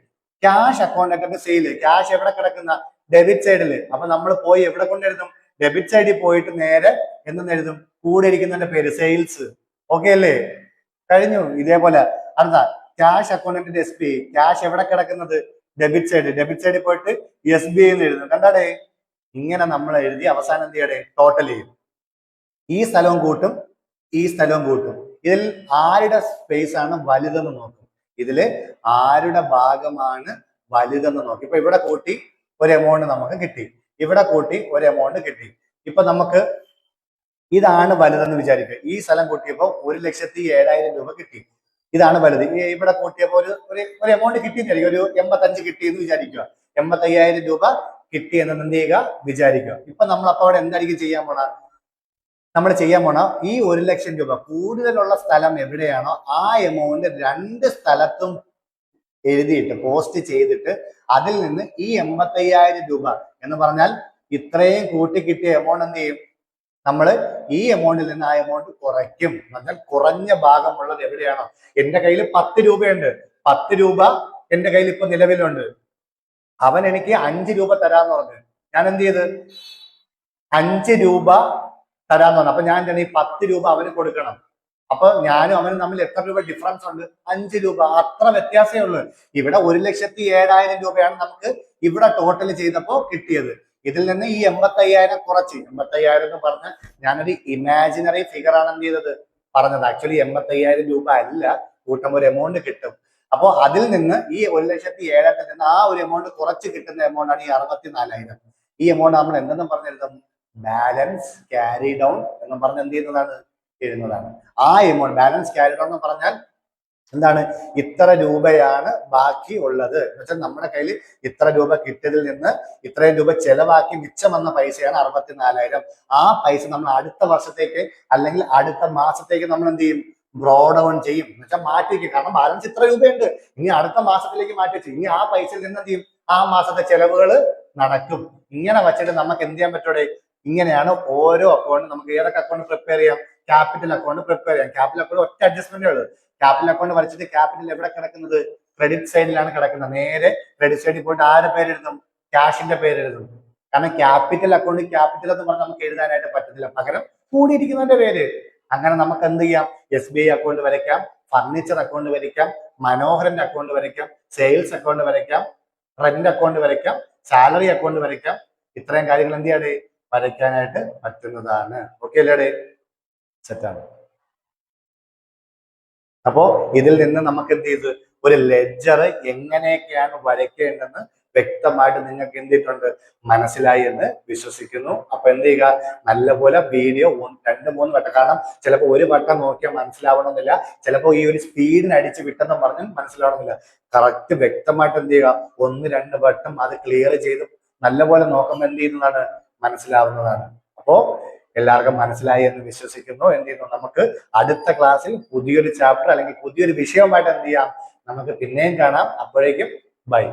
cash account sale. Cash എവിടെ കിടക്കുന്ന? ഡെബിറ്റ് സൈഡിൽ. അപ്പൊ നമ്മൾ പോയി എവിടെ കൊണ്ടെഴുതും? ഡെബിറ്റ് സൈഡിൽ പോയിട്ട് നേരെ എന്തെന്ന് എഴുതും? കൂടെ ഇരിക്കുന്നതിന്റെ പേര് സെയിൽസ്. ഓക്കെ അല്ലേ? കഴിഞ്ഞു. ഇതേപോലെ അടുത്ത ക്യാഷ് അക്കൗണ്ട് SBI. ക്യാഷ് എവിടെ കിടക്കുന്നത്? Debit side. ഡെബിറ്റ് സൈഡിൽ പോയിട്ട് SBI എന്ന് എഴുതും. കണ്ടാടേ? ഇങ്ങനെ നമ്മൾ എഴുതി അവസാനം എന്ത് ചെയ്യണേ? ടോട്ടൽ ചെയ്യും. ഈ സ്ഥലവും കൂട്ടും ഈ സ്ഥലവും കൂട്ടും. ഇതിൽ ആരുടെ സ്പേസ് ആണ് വലുതെന്ന് നോക്കും. ഇതില് ആരുടെ ഭാഗമാണ് വലുതെന്ന് നോക്കും. ഇപ്പൊ ഇവിടെ കൂട്ടി ഒരു എമൗണ്ട് നമുക്ക് കിട്ടി, ഇവിടെ കൂട്ടി ഒരു എമൗണ്ട് കിട്ടി. ഇപ്പൊ നമുക്ക് ഇതാണ് വലുതെന്ന് വിചാരിക്കുക. ഈ സ്ഥലം കൂട്ടിയപ്പോൾ 1,07,000 രൂപ കിട്ടി. ഇതാണ് വലുത്. ഇവിടെ കൂട്ടിയപ്പോൾ ഒരു എമൗണ്ട് കിട്ടിയെന്നായിരിക്കും. ഒരു 85 കിട്ടിയെന്ന് വിചാരിക്കുക. 85,000 രൂപ കിട്ടി എന്ന് എന്ത് ചെയ്യുക? വിചാരിക്കുക. ഇപ്പൊ നമ്മൾ അപ്പൊ അവിടെ എന്തായിരിക്കും ചെയ്യാൻ പോണ? നമ്മൾ ചെയ്യാൻ പോണ ഈ 1,00,000 രൂപ കൂടുതലുള്ള സ്ഥലം എവിടെയാണോ ആ എമൗണ്ട് 2 സ്ഥലത്തും എഴുതിയിട്ട് പോസ്റ്റ് ചെയ്തിട്ട് അതിൽ നിന്ന് ഈ 85,000 രൂപ എന്ന് പറഞ്ഞാൽ ഇത്രയും കൂട്ടി കിട്ടിയ എമൗണ്ട് എന്ത് ചെയ്യും? നമ്മൾ ഈ എമൗണ്ടിൽ നിന്ന് ആ എമൗണ്ട് കുറയ്ക്കും. എന്നാൽ കുറഞ്ഞ ഭാഗമുള്ളത് എവിടെയാണോ? എന്റെ കയ്യിൽ 10 രൂപയുണ്ട്. 10 രൂപ എന്റെ കയ്യിൽ ഇപ്പൊ നിലവിലുണ്ട്. അവൻ എനിക്ക് 5 രൂപ തരാന്ന് പറഞ്ഞു. ഞാൻ എന്ത് ചെയ്ത്? 5 രൂപ തരാന്ന് പറഞ്ഞു. അപ്പൊ ഞാൻ എന്താണ് ഈ 10 രൂപ അവന് കൊടുക്കണം. അപ്പൊ ഞാനും അവനും തമ്മിൽ എത്ര രൂപ ഡിഫറൻസ് ഉണ്ട്? 5 രൂപ. അത്ര വ്യത്യാസമേ ഉള്ളൂ. ഇവിടെ 1,07,000 രൂപയാണ് നമുക്ക് ഇവിടെ ടോട്ടൽ ചെയ്തപ്പോ കിട്ടിയത്. ഇതിൽ നിന്ന് ഈ 85,000 കുറച്ച്. 85,000 എന്ന് പറഞ്ഞാൽ ഞാനൊരു ഇമാജിനറി ഫിഗർ ആണ് എന്ത് ചെയ്തത്? പറഞ്ഞത്. ആക്ച്വലി 85,000 രൂപ അല്ല, കൂട്ടുമ്പോൾ ഒരു എമൗണ്ട് കിട്ടും. അപ്പോൾ അതിൽ നിന്ന് ഈ 1,07,000 നിന്ന് ആ ഒരു എമൗണ്ട് കുറച്ച് കിട്ടുന്ന എമൗണ്ട് ആണ് ഈ 64,000. ഈ എമൗണ്ട് നമ്മൾ എന്തെന്നും പറഞ്ഞെഴുതും? ബാലൻസ് ക്യാരി ഡൗൺ എന്ന് പറഞ്ഞ് എന്ത് ചെയ്യുന്നതാണ്? എഴുതുന്നതാണ്. ആ എമൗണ്ട് ബാലൻസ് ക്യാരി ഡൗൺ എന്ന് പറഞ്ഞാൽ എന്താണ് ഇത്ര രൂപയാണ് ബാക്കി ഉള്ളത് എന്ന് വെച്ചാൽ നമ്മുടെ കയ്യിൽ ഇത്ര രൂപ കിട്ടിയതിൽ നിന്ന് ഇത്രയും രൂപ ചെലവാക്കി മിച്ചം വന്ന പൈസയാണ് 64,000. ആ പൈസ നമ്മൾ അടുത്ത വർഷത്തേക്ക് അല്ലെങ്കിൽ അടുത്ത മാസത്തേക്ക് നമ്മൾ എന്ത് ചെയ്യും, ബ്രോ ഡൗൺ ചെയ്യും എന്ന് വെച്ചാൽ മാറ്റി വയ്ക്കും. കാരണം ബാലൻസ് ഇത്ര രൂപയുണ്ട്, ഇനി അടുത്ത മാസത്തിലേക്ക് മാറ്റി വെച്ചു, ഇനി ആ പൈസയിൽ നിന്ന് എന്ത് ചെയ്യും, ആ മാസത്തെ ചെലവുകൾ നടക്കും. ഇങ്ങനെ വെച്ചിട്ട് നമുക്ക് എന്ത് ചെയ്യാൻ പറ്റൂടെ, ഇങ്ങനെയാണ് ഓരോ അക്കൗണ്ട് നമുക്ക് ഏതൊക്കെ അക്കൗണ്ട് പ്രിപ്പയർ ചെയ്യാം, ക്യാപിറ്റൽ അക്കൗണ്ട് പ്രിപ്പയർ ചെയ്യാം. ക്യാപിറ്റൽ അക്കൗണ്ട് ഒറ്റ അഡ്ജസ്റ്റ്മെന്റേ ഉള്ളൂ. ക്യാപിറ്റൽ അക്കൗണ്ട് വരച്ചിട്ട് ക്യാപിറ്റൽ എവിടെ കിടക്കുന്നത്, ക്രെഡിറ്റ് സൈഡിലാണ് കിടക്കുന്നത്. നേരെ ക്രെഡിറ്റ് സൈഡിൽ പോയിട്ട് ആരുടെ പേര് എഴുതും, ക്യാഷിന്റെ പേര് എഴുതും. കാരണം ക്യാപിറ്റൽ അക്കൗണ്ട് ക്യാപിറ്റൽ എന്ന് പറഞ്ഞാൽ നമുക്ക് എഴുതാനായിട്ട് പറ്റത്തില്ല, പകരം കൂടിയിരിക്കുന്നതിന്റെ പേര്. അങ്ങനെ നമുക്ക് എന്ത് ചെയ്യാം, SBI അക്കൗണ്ട് വരയ്ക്കാം, ഫർണിച്ചർ അക്കൗണ്ട് വരയ്ക്കാം, മനോഹരന്റെ അക്കൗണ്ട് വരയ്ക്കാം, സെയിൽസ് അക്കൗണ്ട് വരയ്ക്കാം, റെന്റ് അക്കൗണ്ട് വരയ്ക്കാം, സാലറി അക്കൗണ്ട് വരയ്ക്കാം. ഇത്രയും കാര്യങ്ങൾ എന്ത് ചെയ്യാതെ വരയ്ക്കാനായിട്ട് പറ്റുന്നതാണ്. ഓക്കെ അല്ലേ, സെറ്റാണ്. അപ്പോ ഇതിൽ നിന്ന് നമുക്ക് എന്ത് ചെയ്തു, ഒരു ലെഡ്ജർ എങ്ങനെയൊക്കെയാണ് വരയ്ക്കേണ്ടതെന്ന് വ്യക്തമായിട്ട് നിങ്ങൾക്ക് എന്ത് ചെയ്തിട്ടുണ്ട്, മനസ്സിലായി എന്ന് വിശ്വസിക്കുന്നു. അപ്പൊ എന്ത് ചെയ്യുക, നല്ലപോലെ വീഡിയോ 2-3 വട്ടം, കാരണം ചിലപ്പോൾ ഒരു വട്ടം നോക്കിയാൽ മനസ്സിലാവണമെന്നില്ല, ചിലപ്പോൾ ഈ ഒരു സ്പീഡിന് അടിച്ച് വിട്ടെന്ന് പറഞ്ഞാൽ മനസ്സിലാവണമെന്നില്ല. കറക്റ്റ് വ്യക്തമായിട്ട് എന്ത് ചെയ്യുക, 1-2 വട്ടം അത് ക്ലിയർ ചെയ്ത് നല്ലപോലെ നോക്കുമ്പോൾ എന്ത് ചെയ്യുന്നതാണ്, മനസ്സിലാവുന്നതാണ്. അപ്പോ എല്ലാവർക്കും മനസ്സിലായി എന്ന് വിശ്വസിക്കുന്നു. എന്ത് ചെയ്യുന്നു, നമുക്ക് അടുത്ത ക്ലാസ്സിൽ പുതിയൊരു ചാപ്റ്റർ അല്ലെങ്കിൽ പുതിയൊരു വിഷയവുമായിട്ട് എന്ത് ചെയ്യാം, നമുക്ക് പിന്നെയും കാണാം. അപ്പോഴേക്കും ബൈ.